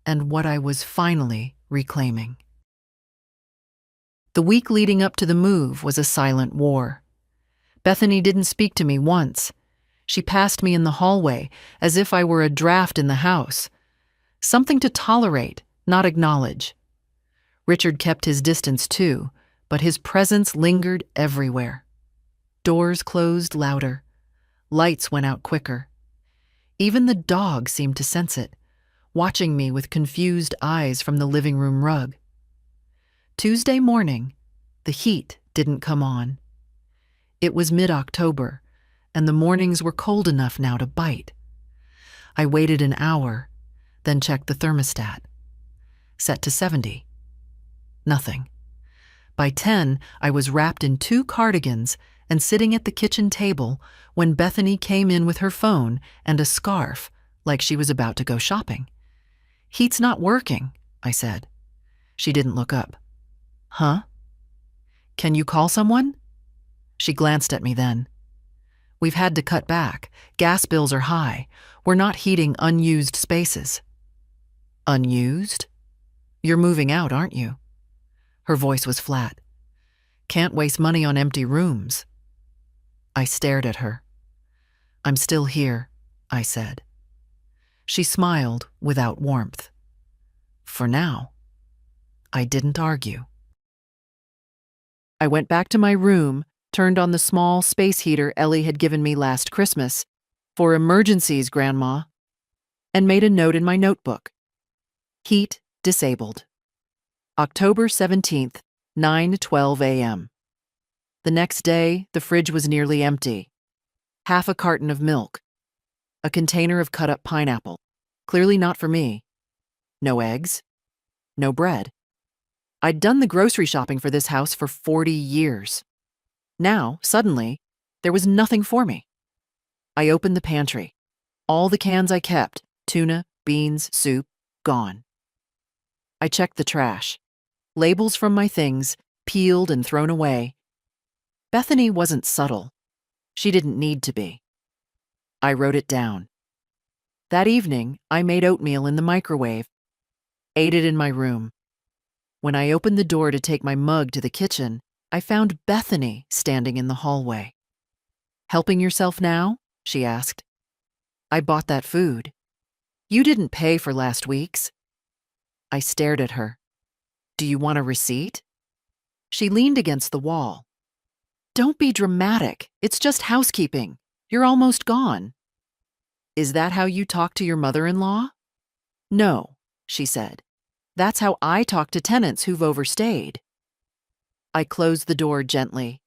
And what I was finally reclaiming. The week leading up to the move was a silent war. Bethany didn't speak to me once. She passed me in the hallway as if I were a draft in the house. Something to tolerate, not acknowledge. Richard kept his distance too, but his presence lingered everywhere. Doors closed louder. Lights went out quicker. Even the dog seemed to sense it, watching me with confused eyes from the living room rug. Tuesday morning, the heat didn't come on. It was mid-October, and the mornings were cold enough now to bite. I waited an hour, then checked the thermostat. Set to 70. Nothing. By 10, I was wrapped in 2 cardigans and sitting at the kitchen table when Bethany came in with her phone and a scarf, like she was about to go shopping. "Heat's not working," I said. She didn't look up. "Huh? Can you call someone?" She glanced at me then. "We've had to cut back. Gas bills are high. We're not heating unused spaces." "Unused? You're moving out, aren't you?" Her voice was flat. "Can't waste money on empty rooms." I stared at her. "I'm still here," I said. She smiled without warmth. "For now." I didn't argue. I went back to my room, turned on the small space heater Ellie had given me last Christmas, "For emergencies, Grandma," and made a note in my notebook. Heat disabled. October 17th, 9:12 a.m. The next day, the fridge was nearly empty. Half a carton of milk. A container of cut-up pineapple. Clearly not for me. No eggs. No bread. I'd done the grocery shopping for this house for 40 years. Now, suddenly, there was nothing for me. I opened the pantry. All the cans I kept, tuna, beans, soup, gone. I checked the trash. Labels from my things, peeled and thrown away. Bethany wasn't subtle. She didn't need to be. I wrote it down. That evening, I made oatmeal in the microwave, ate it in my room. When I opened the door to take my mug to the kitchen, I found Bethany standing in the hallway. "Helping yourself now?" she asked. "I bought that food. You didn't pay for last week's." I stared at her. "Do you want a receipt?" She leaned against the wall. "Don't be dramatic. It's just housekeeping. You're almost gone." "Is that how you talk to your mother-in-law?" "No," she said. "That's how I talk to tenants who've overstayed." I closed the door gently.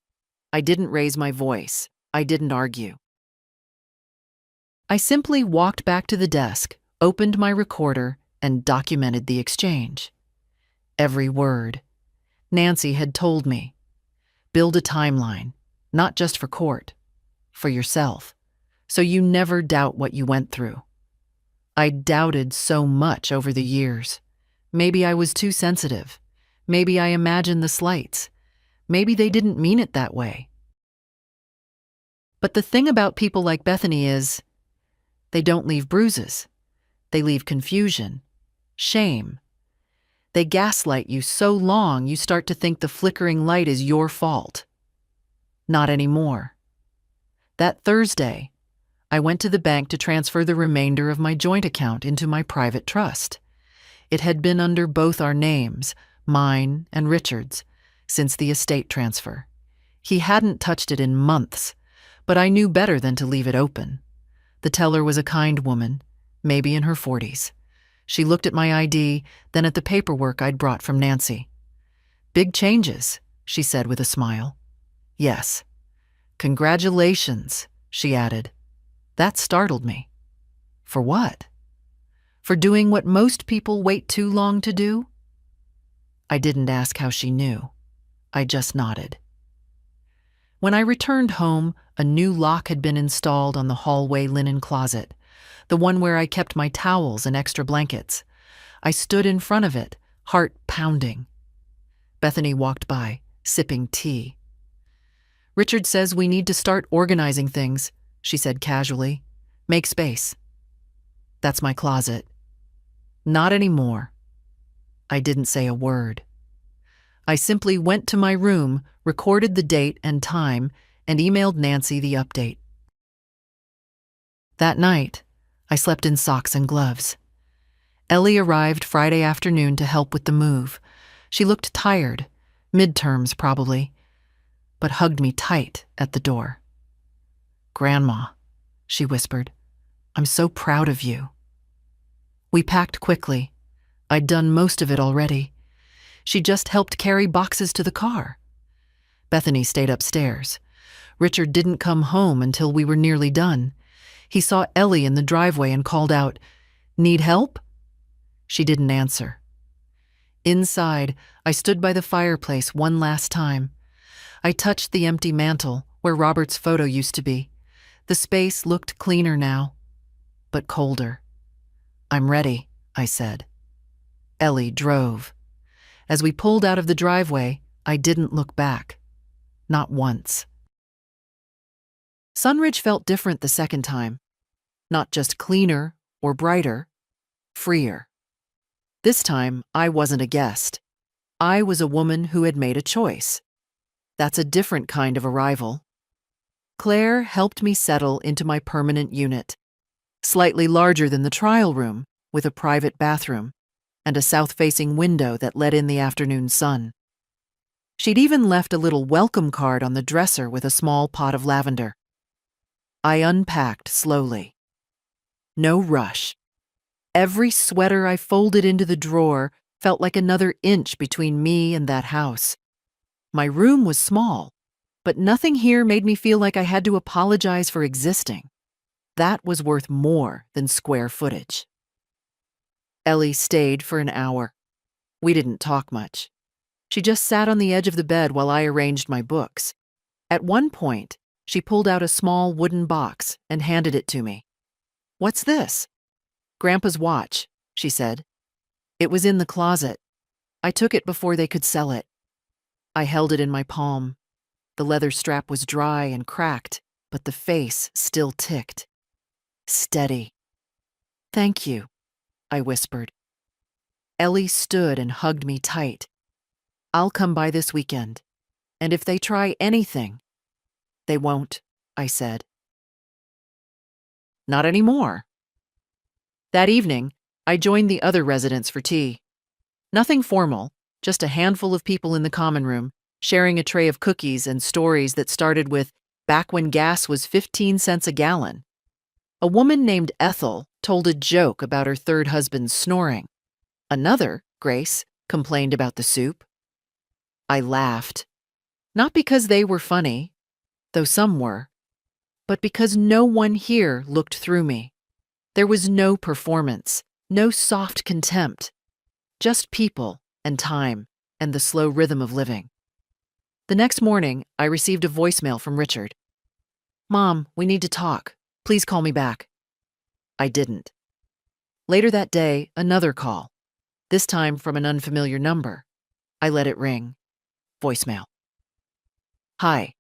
I didn't raise my voice. I didn't argue. I simply walked back to the desk, opened my recorder, and documented the exchange. Every word. Nancy had told me. Build a timeline, not just for court, for yourself, so you never doubt what you went through. I doubted so much over the years. Maybe I was too sensitive. Maybe I imagined the slights. Maybe they didn't mean it that way. But the thing about people like Bethany is, they don't leave bruises. They leave confusion, shame. They gaslight you so long you start to think the flickering light is your fault. Not anymore. That Thursday, I went to the bank to transfer the remainder of my joint account into my private trust. It had been under both our names, mine and Richard's, since the estate transfer. He hadn't touched it in months, but I knew better than to leave it open. The teller was a kind woman, maybe in her 40s. She looked at my ID, then at the paperwork I'd brought from Nancy. "Big changes," she said with a smile. "Yes." "Congratulations," she added. That startled me. For what? For doing what most people wait too long to do? I didn't ask how she knew. I just nodded. When I returned home, a new lock had been installed on the hallway linen closet, the one where I kept my towels and extra blankets. I stood in front of it, heart pounding. Bethany walked by, sipping tea. "Richard says we need to start organizing things," she said casually. "Make space." "That's my closet." "Not anymore." I didn't say a word. I simply went to my room, recorded the date and time, and emailed Nancy the update. That night, I slept in socks and gloves. Ellie arrived Friday afternoon to help with the move. She looked tired, Midterms, probably, but hugged me tight at the door. "Grandma," she whispered, "I'm so proud of you." We packed quickly. I'd done most of it already. She just helped carry boxes to the car. Bethany stayed upstairs. Richard didn't come home until we were nearly done. He saw Ellie in the driveway and called out, "Need help?" She didn't answer. Inside, I stood by the fireplace one last time. I touched the empty mantel where Robert's photo used to be. The space looked cleaner now, but colder. "I'm ready," I said. Ellie drove. As we pulled out of the driveway, I didn't look back. Not once. Sunridge felt different the second time. Not just cleaner or brighter, freer. This time, I wasn't a guest. I was a woman who had made a choice. That's a different kind of arrival. Claire helped me settle into my permanent unit, slightly larger than the trial room, with a private bathroom and a south-facing window that let in the afternoon sun. She'd even left a little welcome card on the dresser with a small pot of lavender. I unpacked slowly. No rush. Every sweater I folded into the drawer felt like another inch between me and that house. My room was small, but nothing here made me feel like I had to apologize for existing. That was worth more than square footage. Ellie stayed for an hour. We didn't talk much. She just sat on the edge of the bed while I arranged my books. At one point, she pulled out a small wooden box and handed it to me. "What's this?" "Grandpa's watch," she said. "It was in the closet. I took it before they could sell it." I held it in my palm. The leather strap was dry and cracked, but the face still ticked. Steady. "Thank you," I whispered. Ellie stood and hugged me tight. "I'll come by this weekend, and if they try anything—" "They won't," I said. Not anymore. That evening, I joined the other residents for tea. Nothing formal, just a handful of people in the common room, sharing a tray of cookies and stories that started with "back when gas was 15 cents a gallon." A woman named Ethel told a joke about her third husband's snoring. Another, Grace, complained about the soup. I laughed. Not because they were funny, though some were, but because no one here looked through me. There was no performance, no soft contempt, just people and time and the slow rhythm of living. The next morning, I received a voicemail from Richard. "Mom, we need to talk. Please call me back." I didn't. Later that day, another call, this time from an unfamiliar number. I let it ring. Voicemail. "Hi,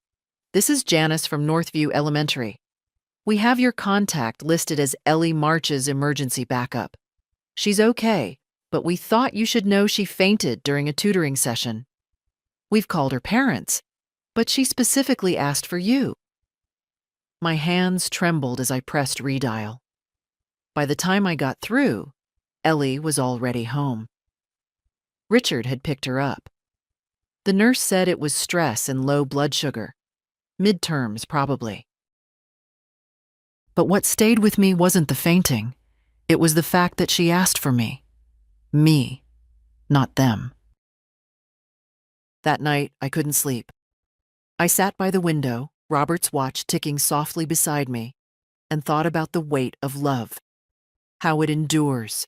this is Janice from Northview Elementary. We have your contact listed as Ellie March's emergency backup. She's okay, but we thought you should know she fainted during a tutoring session. We've called her parents, but she specifically asked for you." My hands trembled as I pressed redial. By the time I got through, Ellie was already home. Richard had picked her up. The nurse said it was stress and low blood sugar. Midterms, probably. But what stayed with me wasn't the fainting. It was the fact that she asked for me. Me, not them. That night, I couldn't sleep. I sat by the window, Robert's watch ticking softly beside me, and thought about the weight of love. How it endures,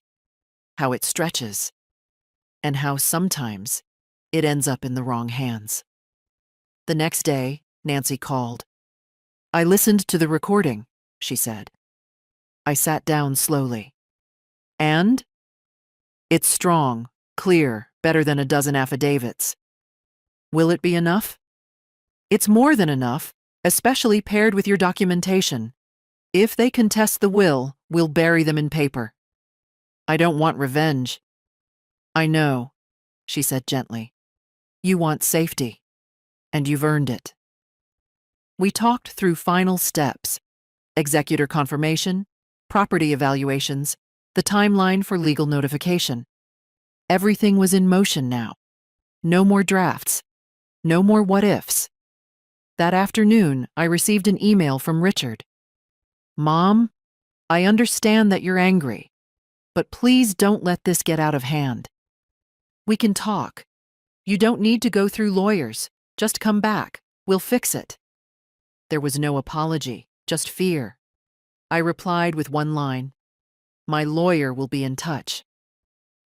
how it stretches, and how sometimes it ends up in the wrong hands. The next day, Nancy called. "I listened to the recording," she said. I sat down slowly. "And?" "It's strong, clear, better than a dozen affidavits." "Will it be enough?" "It's more than enough, especially paired with your documentation. If they contest the will, we'll bury them in paper." "I don't want revenge." "I know," she said gently. "You want safety, and you've earned it." We talked through final steps: executor confirmation, property evaluations, the timeline for legal notification. Everything was in motion now. No more drafts, No more what ifs. That afternoon, I received an email from Richard. Mom, I understand that you're angry, but please don't let this get out of hand. We can talk. You don't need to go through lawyers. Just come back. We'll fix it. There was no apology, just fear. I replied with one line, "My lawyer will be in touch."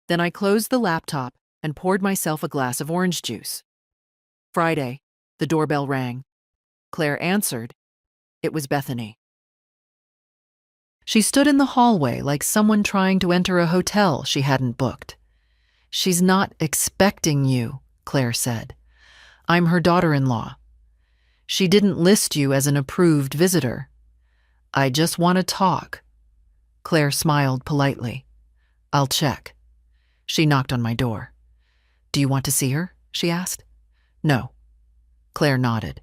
Then I closed the laptop and poured myself a glass of orange juice. Friday, the doorbell rang. Claire answered. It was Bethany. She stood in the hallway like someone trying to enter a hotel she hadn't booked. "She's not expecting you," Claire said. "I'm her daughter-in-law. She didn't list you as an approved visitor. I just want to talk." Claire smiled politely. "I'll check." She knocked on my door. "Do you want to see her?" she asked. "No." Claire nodded.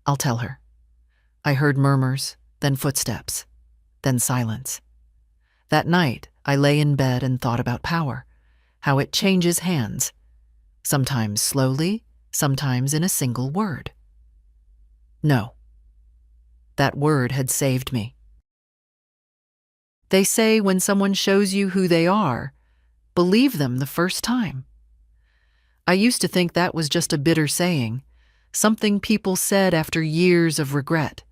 "I'll tell her." I heard murmurs, then footsteps, then silence. That night, I lay in bed and thought about power, how it changes hands, sometimes slowly, sometimes in a single word. No. That word had saved me. They say when someone shows you who they are, believe them the first time. I used to think that was just a bitter saying, something people said after years of regret.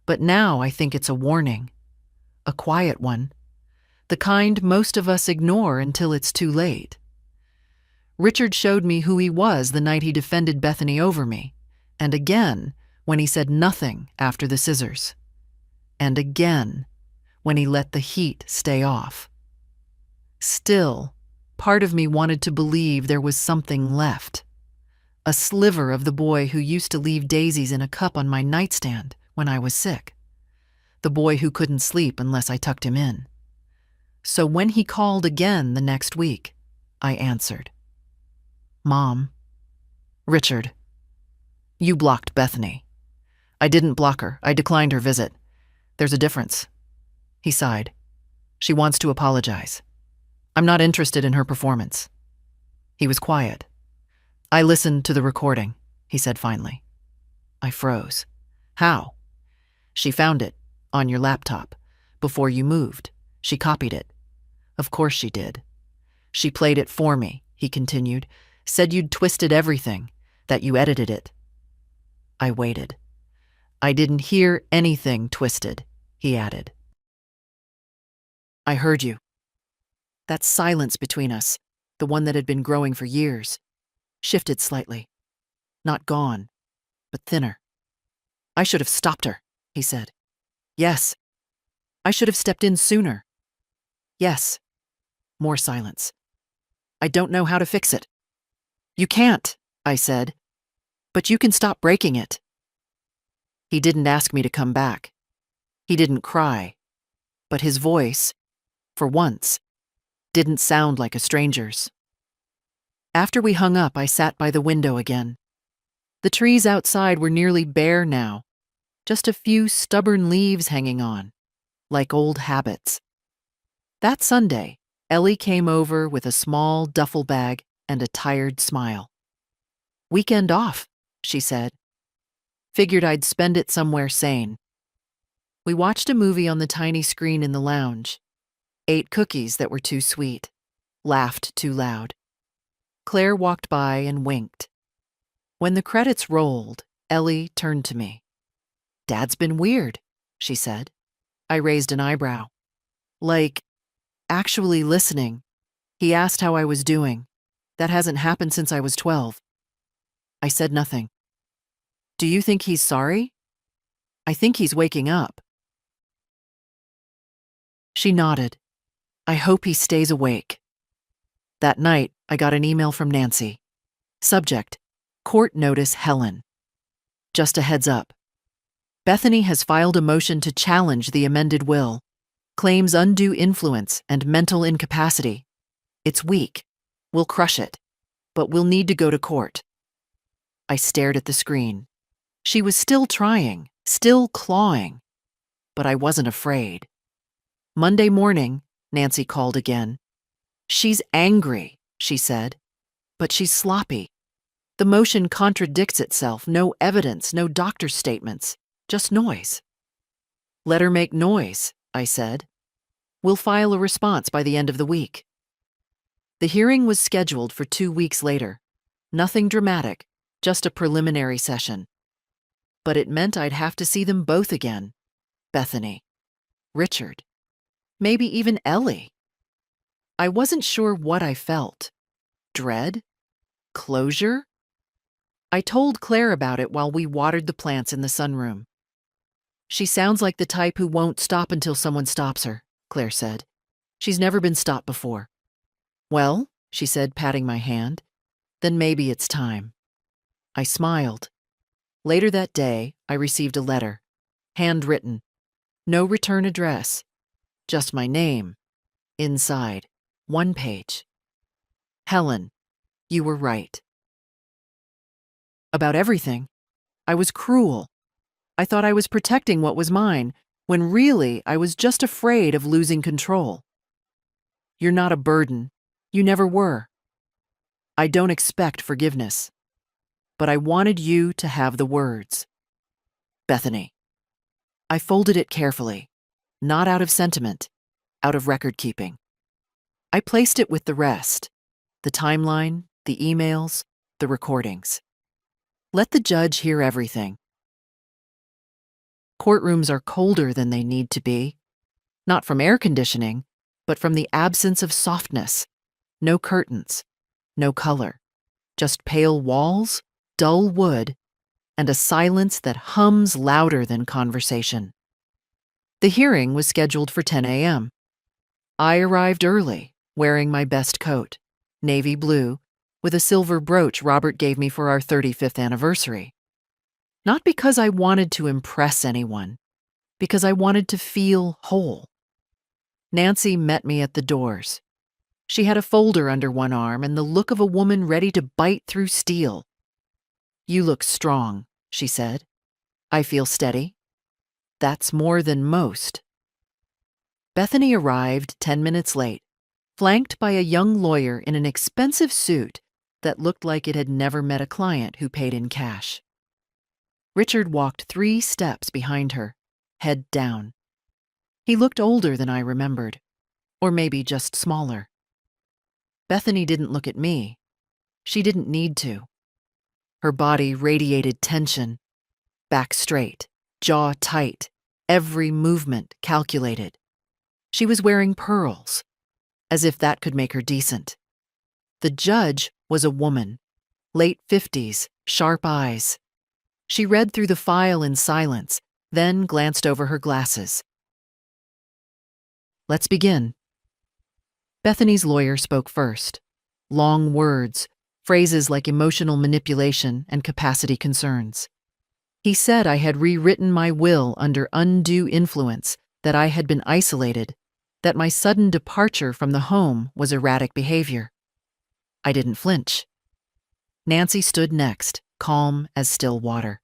But now I think it's a warning, a quiet one, the kind most of us ignore until it's too late. Richard showed me who he was the night he defended Bethany over me, and again when he said nothing after the scissors, and again when he let the heat stay off. Still, part of me wanted to believe there was something left, a sliver of the boy who used to leave daisies in a cup on my nightstand when I was sick, the boy who couldn't sleep unless I tucked him in. So when he called again the next week, I answered. "Mom." "Richard, you blocked Bethany." "I didn't block her. I declined her visit. There's a difference." He sighed. "She wants to apologize. I'm not interested in her performance." He was quiet. "I listened to the recording," he said finally. I froze. "How?" "She found it, on your laptop, before you moved. She copied it." "Of course she did." "She played it for me," he continued, "said you'd twisted everything, that you edited it." I waited. "I didn't hear anything twisted," he added. "I heard you." That silence between us, the one that had been growing for years, shifted slightly. Not gone, but thinner. "I should have stopped her," he said. "Yes." "I should have stepped in sooner." "Yes." More silence. "I don't know how to fix it." "You can't," I said, "but you can stop breaking it." He didn't ask me to come back. He didn't cry. But his voice, for once, didn't sound like a stranger's. After we hung up, I sat by the window again. The trees outside were nearly bare now, just a few stubborn leaves hanging on, like old habits. That Sunday, Ellie came over with a small duffel bag and a tired smile. "Weekend off," she said. "Figured I'd spend it somewhere sane." We watched a movie on the tiny screen in the lounge, ate cookies that were too sweet, laughed too loud. Claire walked by and winked. When the credits rolled, Ellie turned to me. "Dad's been weird," she said. I raised an eyebrow. "Like, actually listening. He asked how I was doing. That hasn't happened since I was 12. I said nothing. "Do you think he's sorry?" "I think he's waking up." She nodded. "I hope he stays awake." That night, I got an email from Nancy. Subject: Court Notice Helen. Just a heads up. Bethany has filed a motion to challenge the amended will. Claims undue influence and mental incapacity. It's weak. We'll crush it. But we'll need to go to court. I stared at the screen. She was still trying, still clawing. But I wasn't afraid. Monday morning, Nancy called again. "She's angry," she said. "But she's sloppy. The motion contradicts itself, no evidence, no doctor's statements, just noise. Let her make noise, I said. We'll file a response by the end of the week. The hearing was scheduled for 2 weeks later. Nothing dramatic, just a preliminary session. But it meant I'd have to see them both again. Bethany, Richard, maybe even Ellie. I wasn't sure what I felt. Dread? Closure? I told Claire about it while we watered the plants in the sunroom. She sounds like the type who won't stop until someone stops her, Claire said. She's never been stopped before. Well, she said, patting my hand, then maybe it's time. I smiled. Later that day, I received a letter, handwritten, no return address, just my name. Inside, 1 page. Helen, you were right. About everything. I was cruel. I thought I was protecting what was mine, when really I was just afraid of losing control. You're not a burden. You never were. I don't expect forgiveness. But I wanted you to have the words. Bethany. I folded it carefully, not out of sentiment, out of record keeping. I placed it with the rest, the timeline, the emails, the recordings. Let the judge hear everything. Courtrooms are colder than they need to be, not from air conditioning, but from the absence of softness. No curtains, no color, just pale walls, dull wood, and a silence that hums louder than conversation. The hearing was scheduled for 10 a.m. I arrived early, wearing my best coat, navy blue, with a silver brooch Robert gave me for our 35th anniversary. Not because I wanted to impress anyone, because I wanted to feel whole. Nancy met me at the doors. She had a folder under one arm and the look of a woman ready to bite through steel. You look strong, she said. I feel steady. That's more than most. Bethany arrived 10 minutes late, flanked by a young lawyer in an expensive suit that looked like it had never met a client who paid in cash. Richard walked 3 steps behind her, head down. He looked older than I remembered, or maybe just smaller. Bethany didn't look at me. She didn't need to. Her body radiated tension, back straight, jaw tight, every movement calculated. She was wearing pearls, as if that could make her decent. The judge was a woman, late 50s, sharp eyes. She read through the file in silence, then glanced over her glasses. Let's begin. Bethany's lawyer spoke first. Long words, phrases like emotional manipulation and capacity concerns. He said I had rewritten my will under undue influence, that I had been isolated, that my sudden departure from the home was erratic behavior. I didn't flinch. Nancy stood next, calm as still water.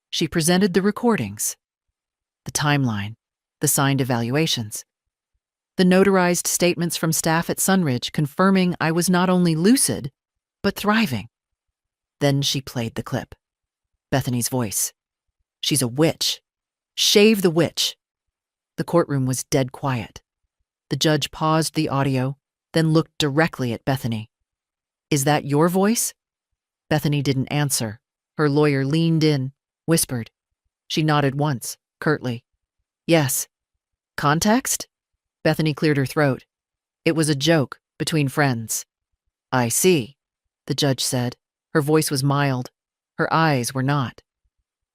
She presented the recordings, the timeline, the signed evaluations, the notarized statements from staff at Sunridge confirming I was not only lucid, but thriving. Then she played the clip. Bethany's voice. She's a witch. Shave the witch. The courtroom was dead quiet. The judge paused the audio, then looked directly at Bethany. Is that your voice? Bethany didn't answer. Her lawyer leaned in, whispered. She nodded once, curtly. Yes. Context? Bethany cleared her throat. It was a joke between friends. I see, the judge said. Her voice was mild. Her eyes were not.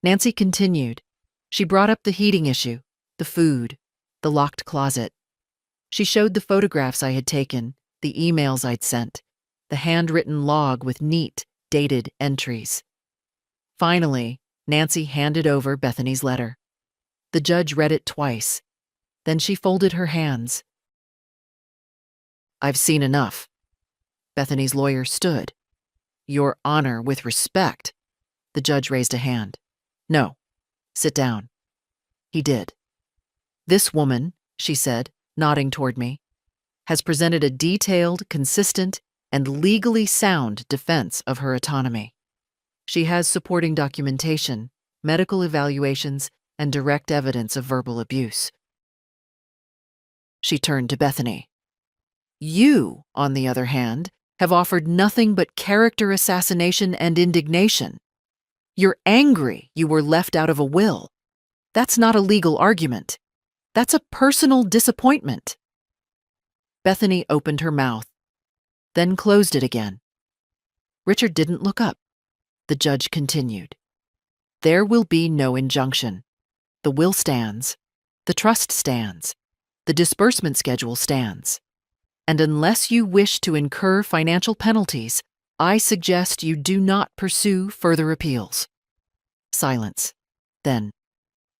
Nancy continued. She brought up the heating issue, the food, the locked closet. She showed the photographs I had taken, the emails I'd sent, the handwritten log with neat, dated entries. Finally, Nancy handed over Bethany's letter. The judge read it twice. Then she folded her hands. I've seen enough. Bethany's lawyer stood. Your Honor, with respect. The judge raised a hand. No. Sit down. He did. This woman, she said, nodding toward me, has presented a detailed, consistent, and legally sound defense of her autonomy. She has supporting documentation, medical evaluations, and direct evidence of verbal abuse. She turned to Bethany. You, on the other hand, have offered nothing but character assassination and indignation. You're angry you were left out of a will. That's not a legal argument. That's a personal disappointment. Bethany opened her mouth, then closed it again. Richard didn't look up. The judge continued. There will be no injunction. The will stands. The trust stands. The disbursement schedule stands. And unless you wish to incur financial penalties, I suggest you do not pursue further appeals. Silence. Then,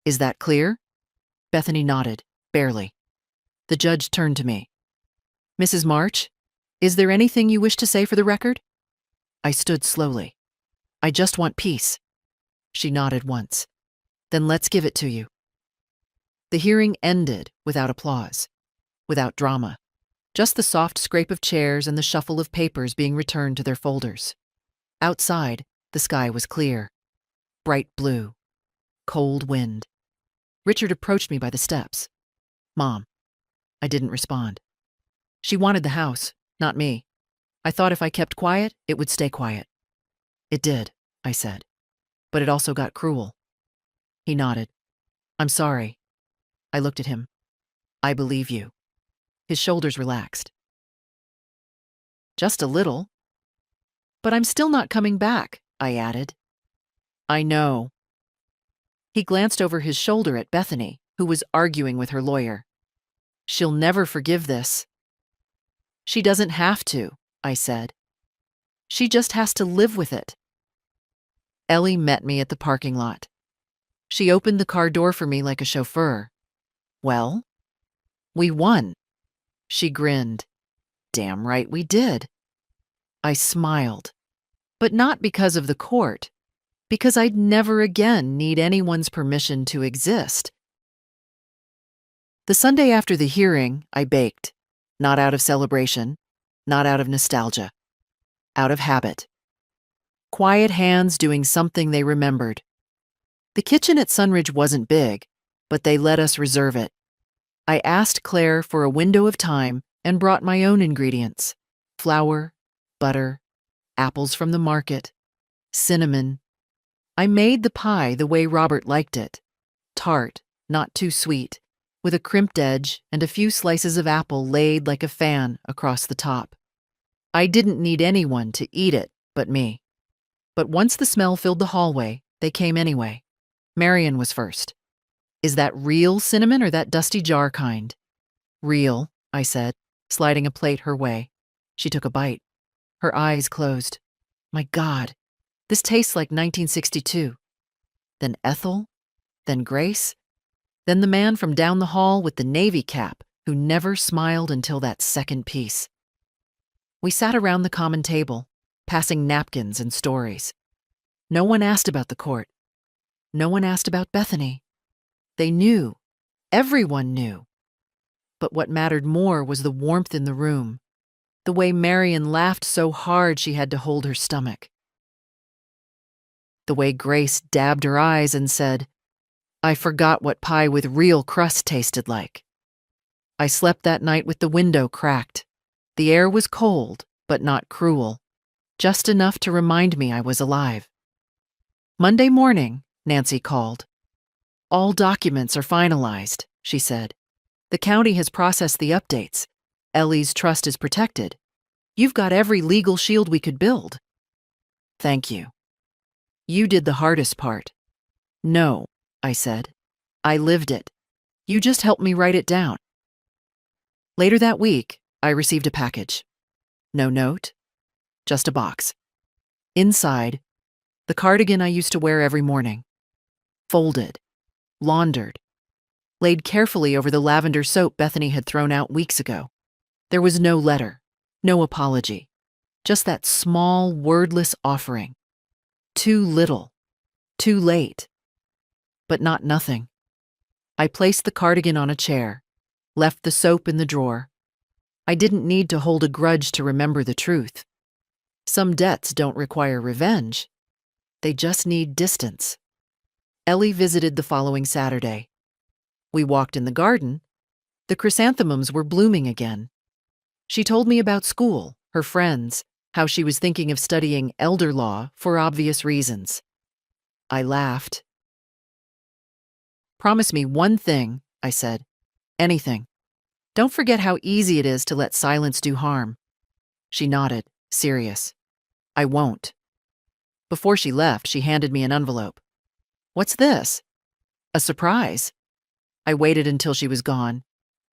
is that clear? Bethany nodded, barely. The judge turned to me. Mrs. March, is there anything you wish to say for the record? I stood slowly. I just want peace. She nodded once. Then let's give it to you. The hearing ended without applause, without drama, just the soft scrape of chairs and the shuffle of papers being returned to their folders. Outside, the sky was clear, bright blue, cold wind. Richard approached me by the steps. Mom. I didn't respond. She wanted the house, not me. I thought if I kept quiet, it would stay quiet. It did, I said. But it also got cruel. He nodded. I'm sorry. I looked at him. I believe you. His shoulders relaxed. Just a little. But I'm still not coming back, I added. I know. He glanced over his shoulder at Bethany, who was arguing with her lawyer. She'll never forgive this. She doesn't have to, I said. She just has to live with it. Ellie met me at the parking lot. She opened the car door for me like a chauffeur. Well, we won. She grinned. Damn right we did. I smiled. But not because of the court. Because I'd never again need anyone's permission to exist. The Sunday after the hearing, I baked. Not out of celebration. Not out of nostalgia. Out of habit. Quiet hands doing something they remembered. The kitchen at Sunridge wasn't big, but they let us reserve it. I asked Claire for a window of time and brought my own ingredients. Flour, butter, apples from the market, cinnamon. I made the pie the way Robert liked it. Tart, not too sweet, with a crimped edge and a few slices of apple laid like a fan across the top. I didn't need anyone to eat it but me. But once the smell filled the hallway, they came anyway. Marion was first. Is that real cinnamon or that dusty jar kind? Real, I said, sliding a plate her way. She took a bite. Her eyes closed. My God, this tastes like 1962. Then Ethel, then Grace, then the man from down the hall with the navy cap who never smiled until that second piece. We sat around the common table, passing napkins and stories. No one asked about the court. No one asked about Bethany. They knew. Everyone knew. But what mattered more was the warmth in the room, the way Marion laughed so hard she had to hold her stomach. The way Grace dabbed her eyes and said, I forgot what pie with real crust tasted like. I slept that night with the window cracked. The air was cold, but not cruel, just enough to remind me I was alive. Monday morning, Nancy called. All documents are finalized, she said. The county has processed the updates. Ellie's trust is protected. You've got every legal shield we could build. Thank you. You did the hardest part. No, I said. I lived it. You just helped me write it down. Later that week, I received a package. No note, just a box. Inside, the cardigan I used to wear every morning. Folded, laundered, laid carefully over the lavender soap Bethany had thrown out weeks ago. There was no letter, no apology, just that small, wordless offering. Too little, too late, but not nothing. I placed the cardigan on a chair, left the soap in the drawer. I didn't need to hold a grudge to remember the truth. Some debts don't require revenge. They just need distance. Ellie visited the following Saturday. We walked in the garden. The chrysanthemums were blooming again. She told me about school, her friends, how she was thinking of studying elder law for obvious reasons. I laughed. "Promise me one thing," I said. "Anything. Don't forget how easy it is to let silence do harm." She nodded, serious. "I won't." Before she left, she handed me an envelope. "What's this?" "A surprise." I waited until she was gone.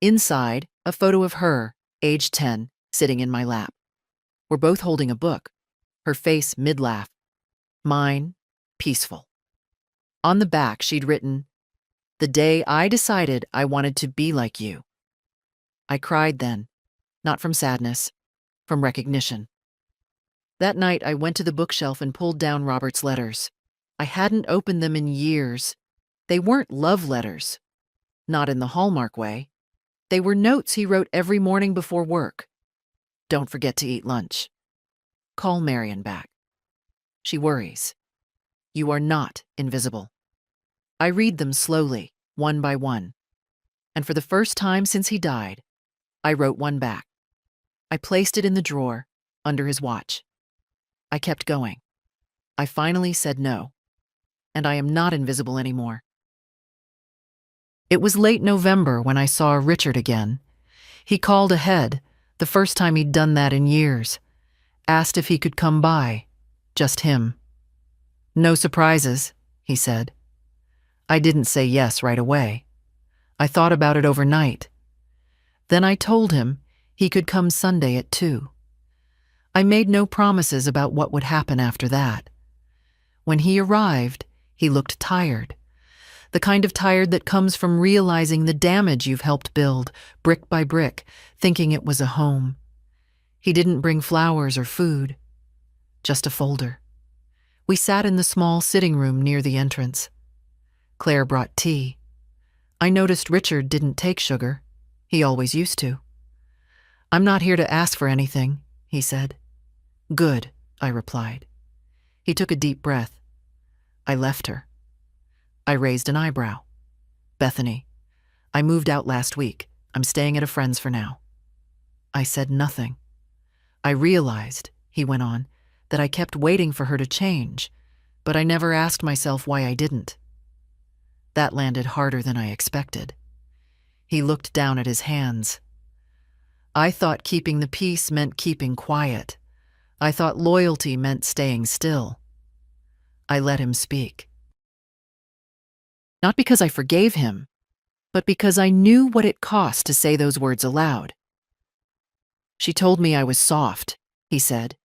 Inside, a photo of her, age 10, sitting in my lap. We're both holding a book, her face mid-laugh. Mine, peaceful. On the back, she'd written, "The day I decided I wanted to be like you." I cried then, not from sadness, from recognition. That night, I went to the bookshelf and pulled down Robert's letters. I hadn't opened them in years. They weren't love letters. Not in the Hallmark way. They were notes he wrote every morning before work. "Don't forget to eat lunch. Call Marion back. She worries. You are not invisible." I read them slowly, one by one. And for the first time since he died, I wrote one back. I placed it in the drawer, under his watch. I kept going. I finally said no. And I am not invisible anymore. It was late November when I saw Richard again. He called ahead, the first time he'd done that in years. Asked if he could come by. Just him. "No surprises," he said. I didn't say yes right away. I thought about it overnight. Then I told him he could come Sunday at 2. I made no promises about what would happen after that. When he arrived, he looked tired. The kind of tired that comes from realizing the damage you've helped build, brick by brick, thinking it was a home. He didn't bring flowers or food, just a folder. We sat in the small sitting room near the entrance. Claire brought tea. I noticed Richard didn't take sugar. He always used to. "I'm not here to ask for anything," he said. "Good," I replied. He took a deep breath. I left her. I raised an eyebrow. "Bethany, I moved out last week. I'm staying at a friend's for now." I said nothing. I realized, he went on, that I kept waiting for her to change, but I never asked myself why I didn't. That landed harder than I expected. He looked down at his hands. I thought keeping the peace meant keeping quiet. I thought loyalty meant staying still. I let him speak. Not because I forgave him, but because I knew what it cost to say those words aloud. "She told me I was soft," he said.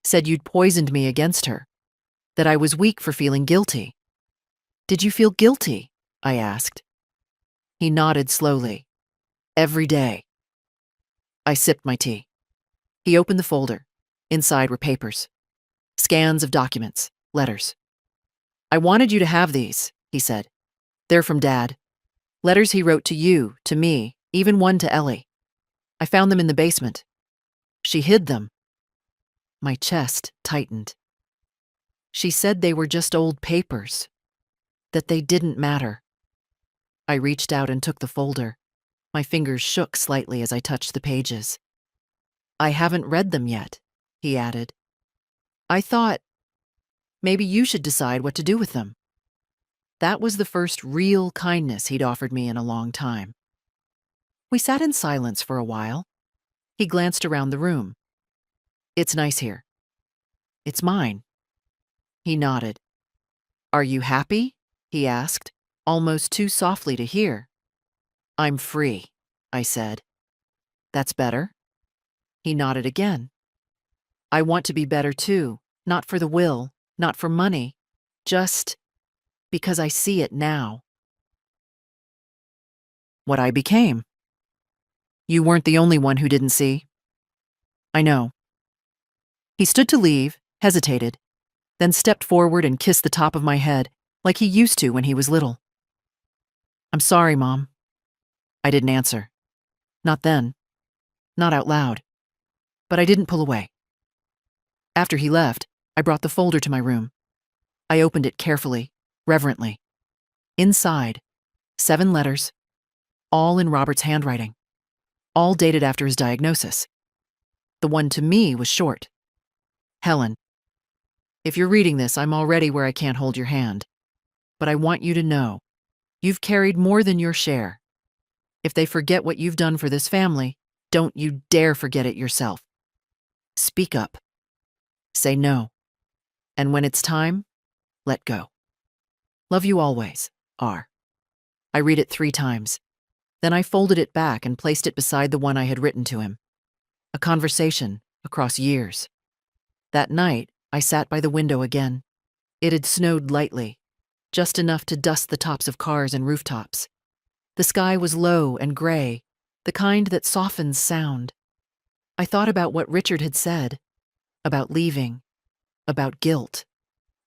"Said you'd poisoned me against her. That I was weak for feeling guilty." "Did you feel guilty?" I asked. He nodded slowly. "Every day." I sipped my tea. He opened the folder. Inside were papers. Scans of documents, letters. "I wanted you to have these," he said. "They're from Dad. Letters he wrote to you, to me, even one to Ellie. I found them in the basement. She hid them." My chest tightened. She said they were just old papers, that they didn't matter. I reached out and took the folder. My fingers shook slightly as I touched the pages. "I haven't read them yet," he added. "I thought maybe you should decide what to do with them." That was the first real kindness he'd offered me in a long time. We sat in silence for a while. He glanced around the room. "It's nice here." "It's mine." He nodded. "Are you happy?" he asked, almost too softly to hear. "I'm free," I said. "That's better?" He nodded again. "I want to be better too, not for the will, not for money, just because I see it now." What I became. You weren't the only one who didn't see. I know. He stood to leave, hesitated, then stepped forward and kissed the top of my head, like he used to when he was little. "I'm sorry, Mom." I didn't answer. Not then. Not out loud. But I didn't pull away. After he left, I brought the folder to my room. I opened it carefully, reverently. Inside, 7 letters, all in Robert's handwriting, all dated after his diagnosis. The one to me was short. Helen, if you're reading this, I'm already where I can't hold your hand. But I want you to know, you've carried more than your share. If they forget what you've done for this family, don't you dare forget it yourself. Speak up. Say no. And when it's time, let go. Love you always, R. I read it 3 times. Then I folded it back and placed it beside the one I had written to him. A conversation across years. That night, I sat by the window again. It had snowed lightly, just enough to dust the tops of cars and rooftops. The sky was low and gray, the kind that softens sound. I thought about what Richard had said, about leaving, about guilt,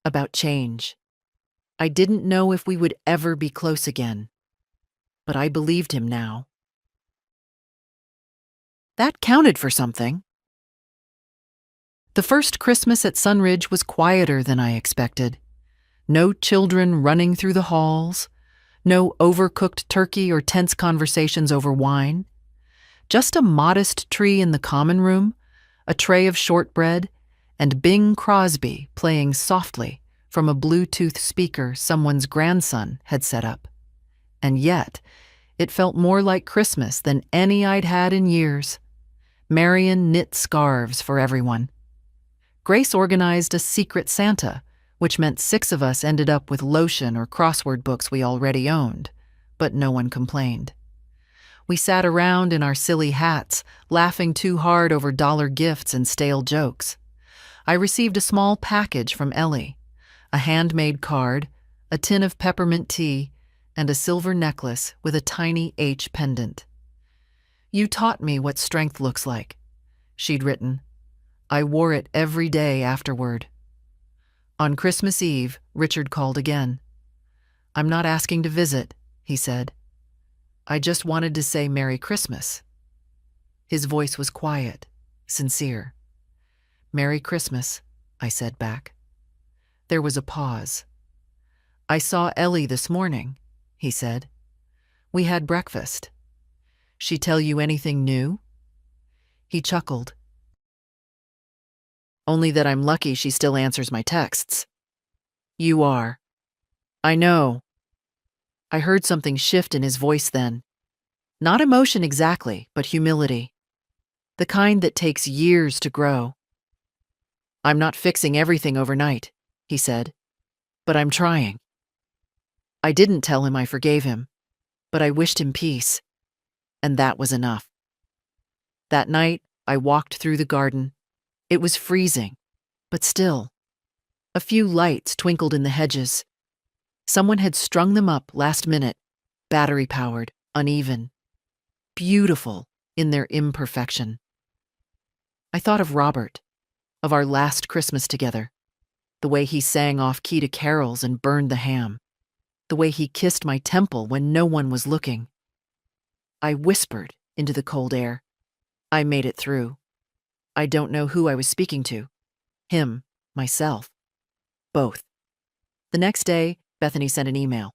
about change. I didn't know if we would ever be close again, but I believed him now. That counted for something. The first Christmas at Sunridge was quieter than I expected. No children running through the halls, no overcooked turkey or tense conversations over wine. Just a modest tree in the common room, a tray of shortbread, and Bing Crosby playing softly from a Bluetooth speaker someone's grandson had set up. And yet, it felt more like Christmas than any I'd had in years. Marion knit scarves for everyone. Grace organized a secret Santa, which meant 6 of us ended up with lotion or crossword books we already owned, but no one complained. We sat around in our silly hats, laughing too hard over dollar gifts and stale jokes. I received a small package from Ellie, a handmade card, a tin of peppermint tea, and a silver necklace with a tiny H pendant. "You taught me what strength looks like," she'd written. I wore it every day afterward. On Christmas Eve, Richard called again. "I'm not asking to visit," he said. "I just wanted to say Merry Christmas." His voice was quiet, sincere. "Merry Christmas," I said back. There was a pause. "I saw Ellie this morning," he said. "We had breakfast. She tell you anything new?" He chuckled. "Only that I'm lucky she still answers my texts." "You are." "I know." I heard something shift in his voice then. Not emotion exactly, but humility. The kind that takes years to grow. "I'm not fixing everything overnight," he said, "but I'm trying." I didn't tell him I forgave him, but I wished him peace, and that was enough. That night, I walked through the garden. It was freezing, but still. A few lights twinkled in the hedges. Someone had strung them up last minute, battery-powered, uneven. Beautiful in their imperfection. I thought of Robert, of our last Christmas together, the way he sang off-key to carols and burned the ham, the way he kissed my temple when no one was looking. I whispered into the cold air. I made it through. I don't know who I was speaking to. Him, myself. Both. The next day, Bethany sent an email.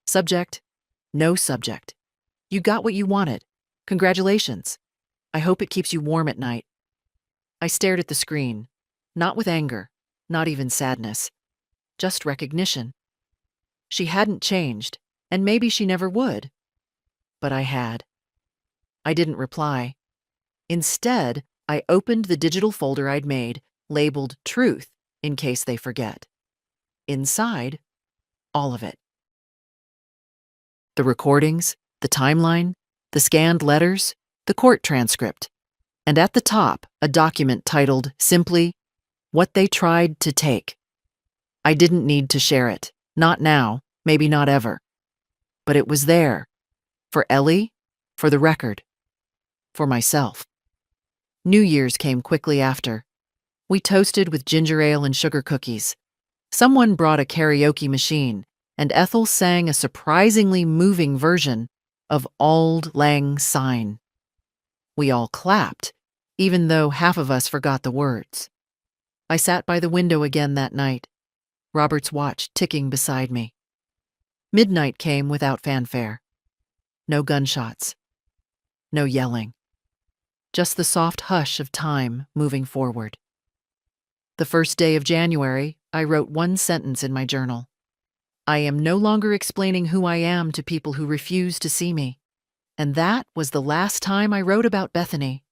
Subject, no subject. You got what you wanted. Congratulations. I hope it keeps you warm at night. I stared at the screen, not with anger, not even sadness, just recognition. She hadn't changed, and maybe she never would. But I had. I didn't reply. Instead, I opened the digital folder I'd made, labeled Truth, in case they forget. Inside, all of it. The recordings, the timeline, the scanned letters, the court transcript, and at the top, a document titled simply, What They Tried to Take. I didn't need to share it, not now, maybe not ever. But it was there, for Ellie, for the record, for myself. New Year's came quickly after. We toasted with ginger ale and sugar cookies. Someone brought a karaoke machine, and Ethel sang a surprisingly moving version of Auld Lang Syne. We all clapped, even though half of us forgot the words. I sat by the window again that night. Robert's watch ticking beside me. Midnight came without fanfare. No gunshots. No yelling. Just the soft hush of time moving forward. The first day of January, I wrote one sentence in my journal. I am no longer explaining who I am to people who refuse to see me. And that was the last time I wrote about Bethany.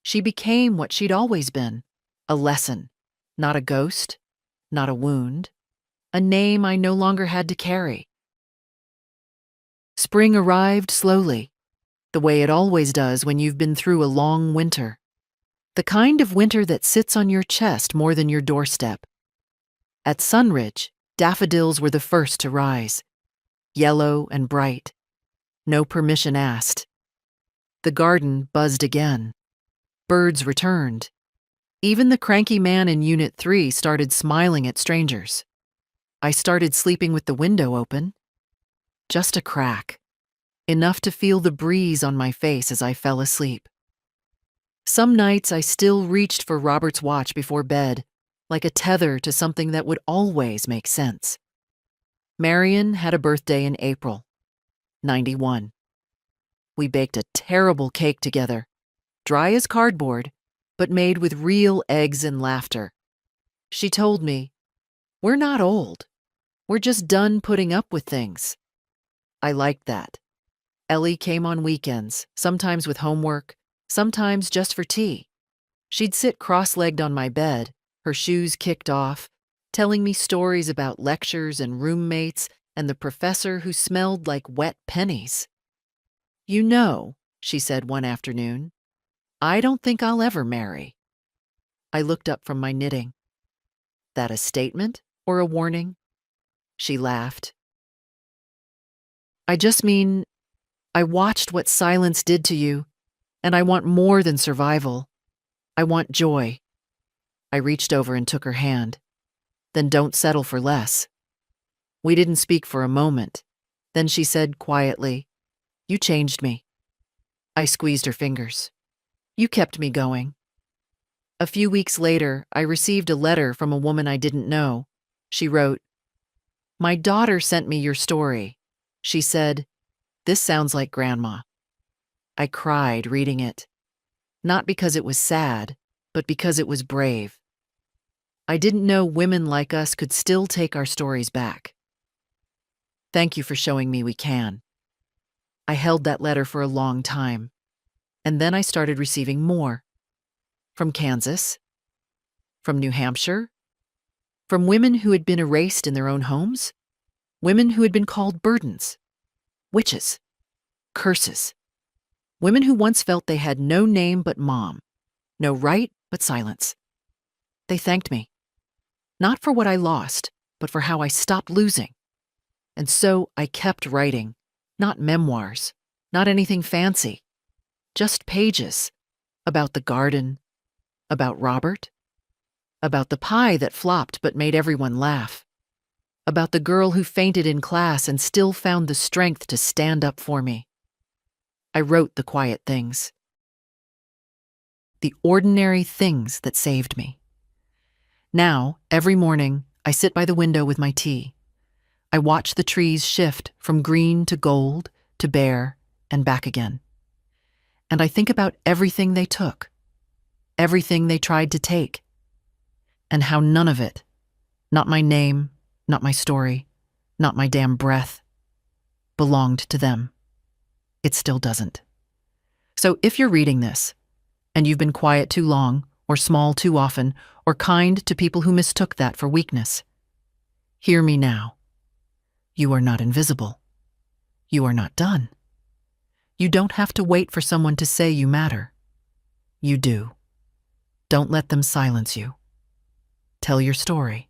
She became what she'd always been, a lesson, not a ghost, not a wound, a name I no longer had to carry. Spring arrived slowly, the way it always does when you've been through a long winter. The kind of winter that sits on your chest more than your doorstep. At Sunridge, daffodils were the first to rise, yellow and bright. No permission asked. The garden buzzed again. Birds returned. Even the cranky man in Unit 3 started smiling at strangers. I started sleeping with the window open. Just a crack. Enough to feel the breeze on my face as I fell asleep. Some nights I still reached for Robert's watch before bed, like a tether to something that would always make sense. Marion had a birthday in April, 91. We baked a terrible cake together, dry as cardboard, but made with real eggs and laughter. She told me, "We're not old. We're just done putting up with things." I liked that. Ellie came on weekends, sometimes with homework, sometimes just for tea. She'd sit cross-legged on my bed, her shoes kicked off, telling me stories about lectures and roommates and the professor who smelled like wet pennies. "You know," she said one afternoon, "I don't think I'll ever marry." I looked up from my knitting. That a statement or a warning? She laughed. "I just mean, I watched what silence did to you, and I want more than survival. I want joy." I reached over and took her hand. "Then don't settle for less." We didn't speak for a moment. Then she said quietly, "You changed me." I squeezed her fingers. "You kept me going." A few weeks later, I received a letter from a woman I didn't know. She wrote, "My daughter sent me your story. She said, 'This sounds like Grandma.'" I cried reading it. Not because it was sad, but because it was brave. I didn't know women like us could still take our stories back. "Thank you for showing me we can." I held that letter for a long time, and then I started receiving more. From Kansas, from New Hampshire, from women who had been erased in their own homes, women who had been called burdens, witches, curses, women who once felt they had no name but mom, no right but silence. They thanked me, not for what I lost, but for how I stopped losing. And so I kept writing, not memoirs, not anything fancy, just pages about the garden, about Robert, about the pie that flopped but made everyone laugh, about the girl who fainted in class and still found the strength to stand up for me. I wrote the quiet things, the ordinary things that saved me. Now, every morning, I sit by the window with my tea. I watch the trees shift from green to gold to bare and back again. And I think about everything they took, everything they tried to take, and how none of it, not my name, not my story, not my damn breath, belonged to them. It still doesn't. So if you're reading this, and you've been quiet too long, or small too often, or kind to people who mistook that for weakness, hear me now. You are not invisible. You are not done. You don't have to wait for someone to say you matter. You do. Don't let them silence you. Tell your story.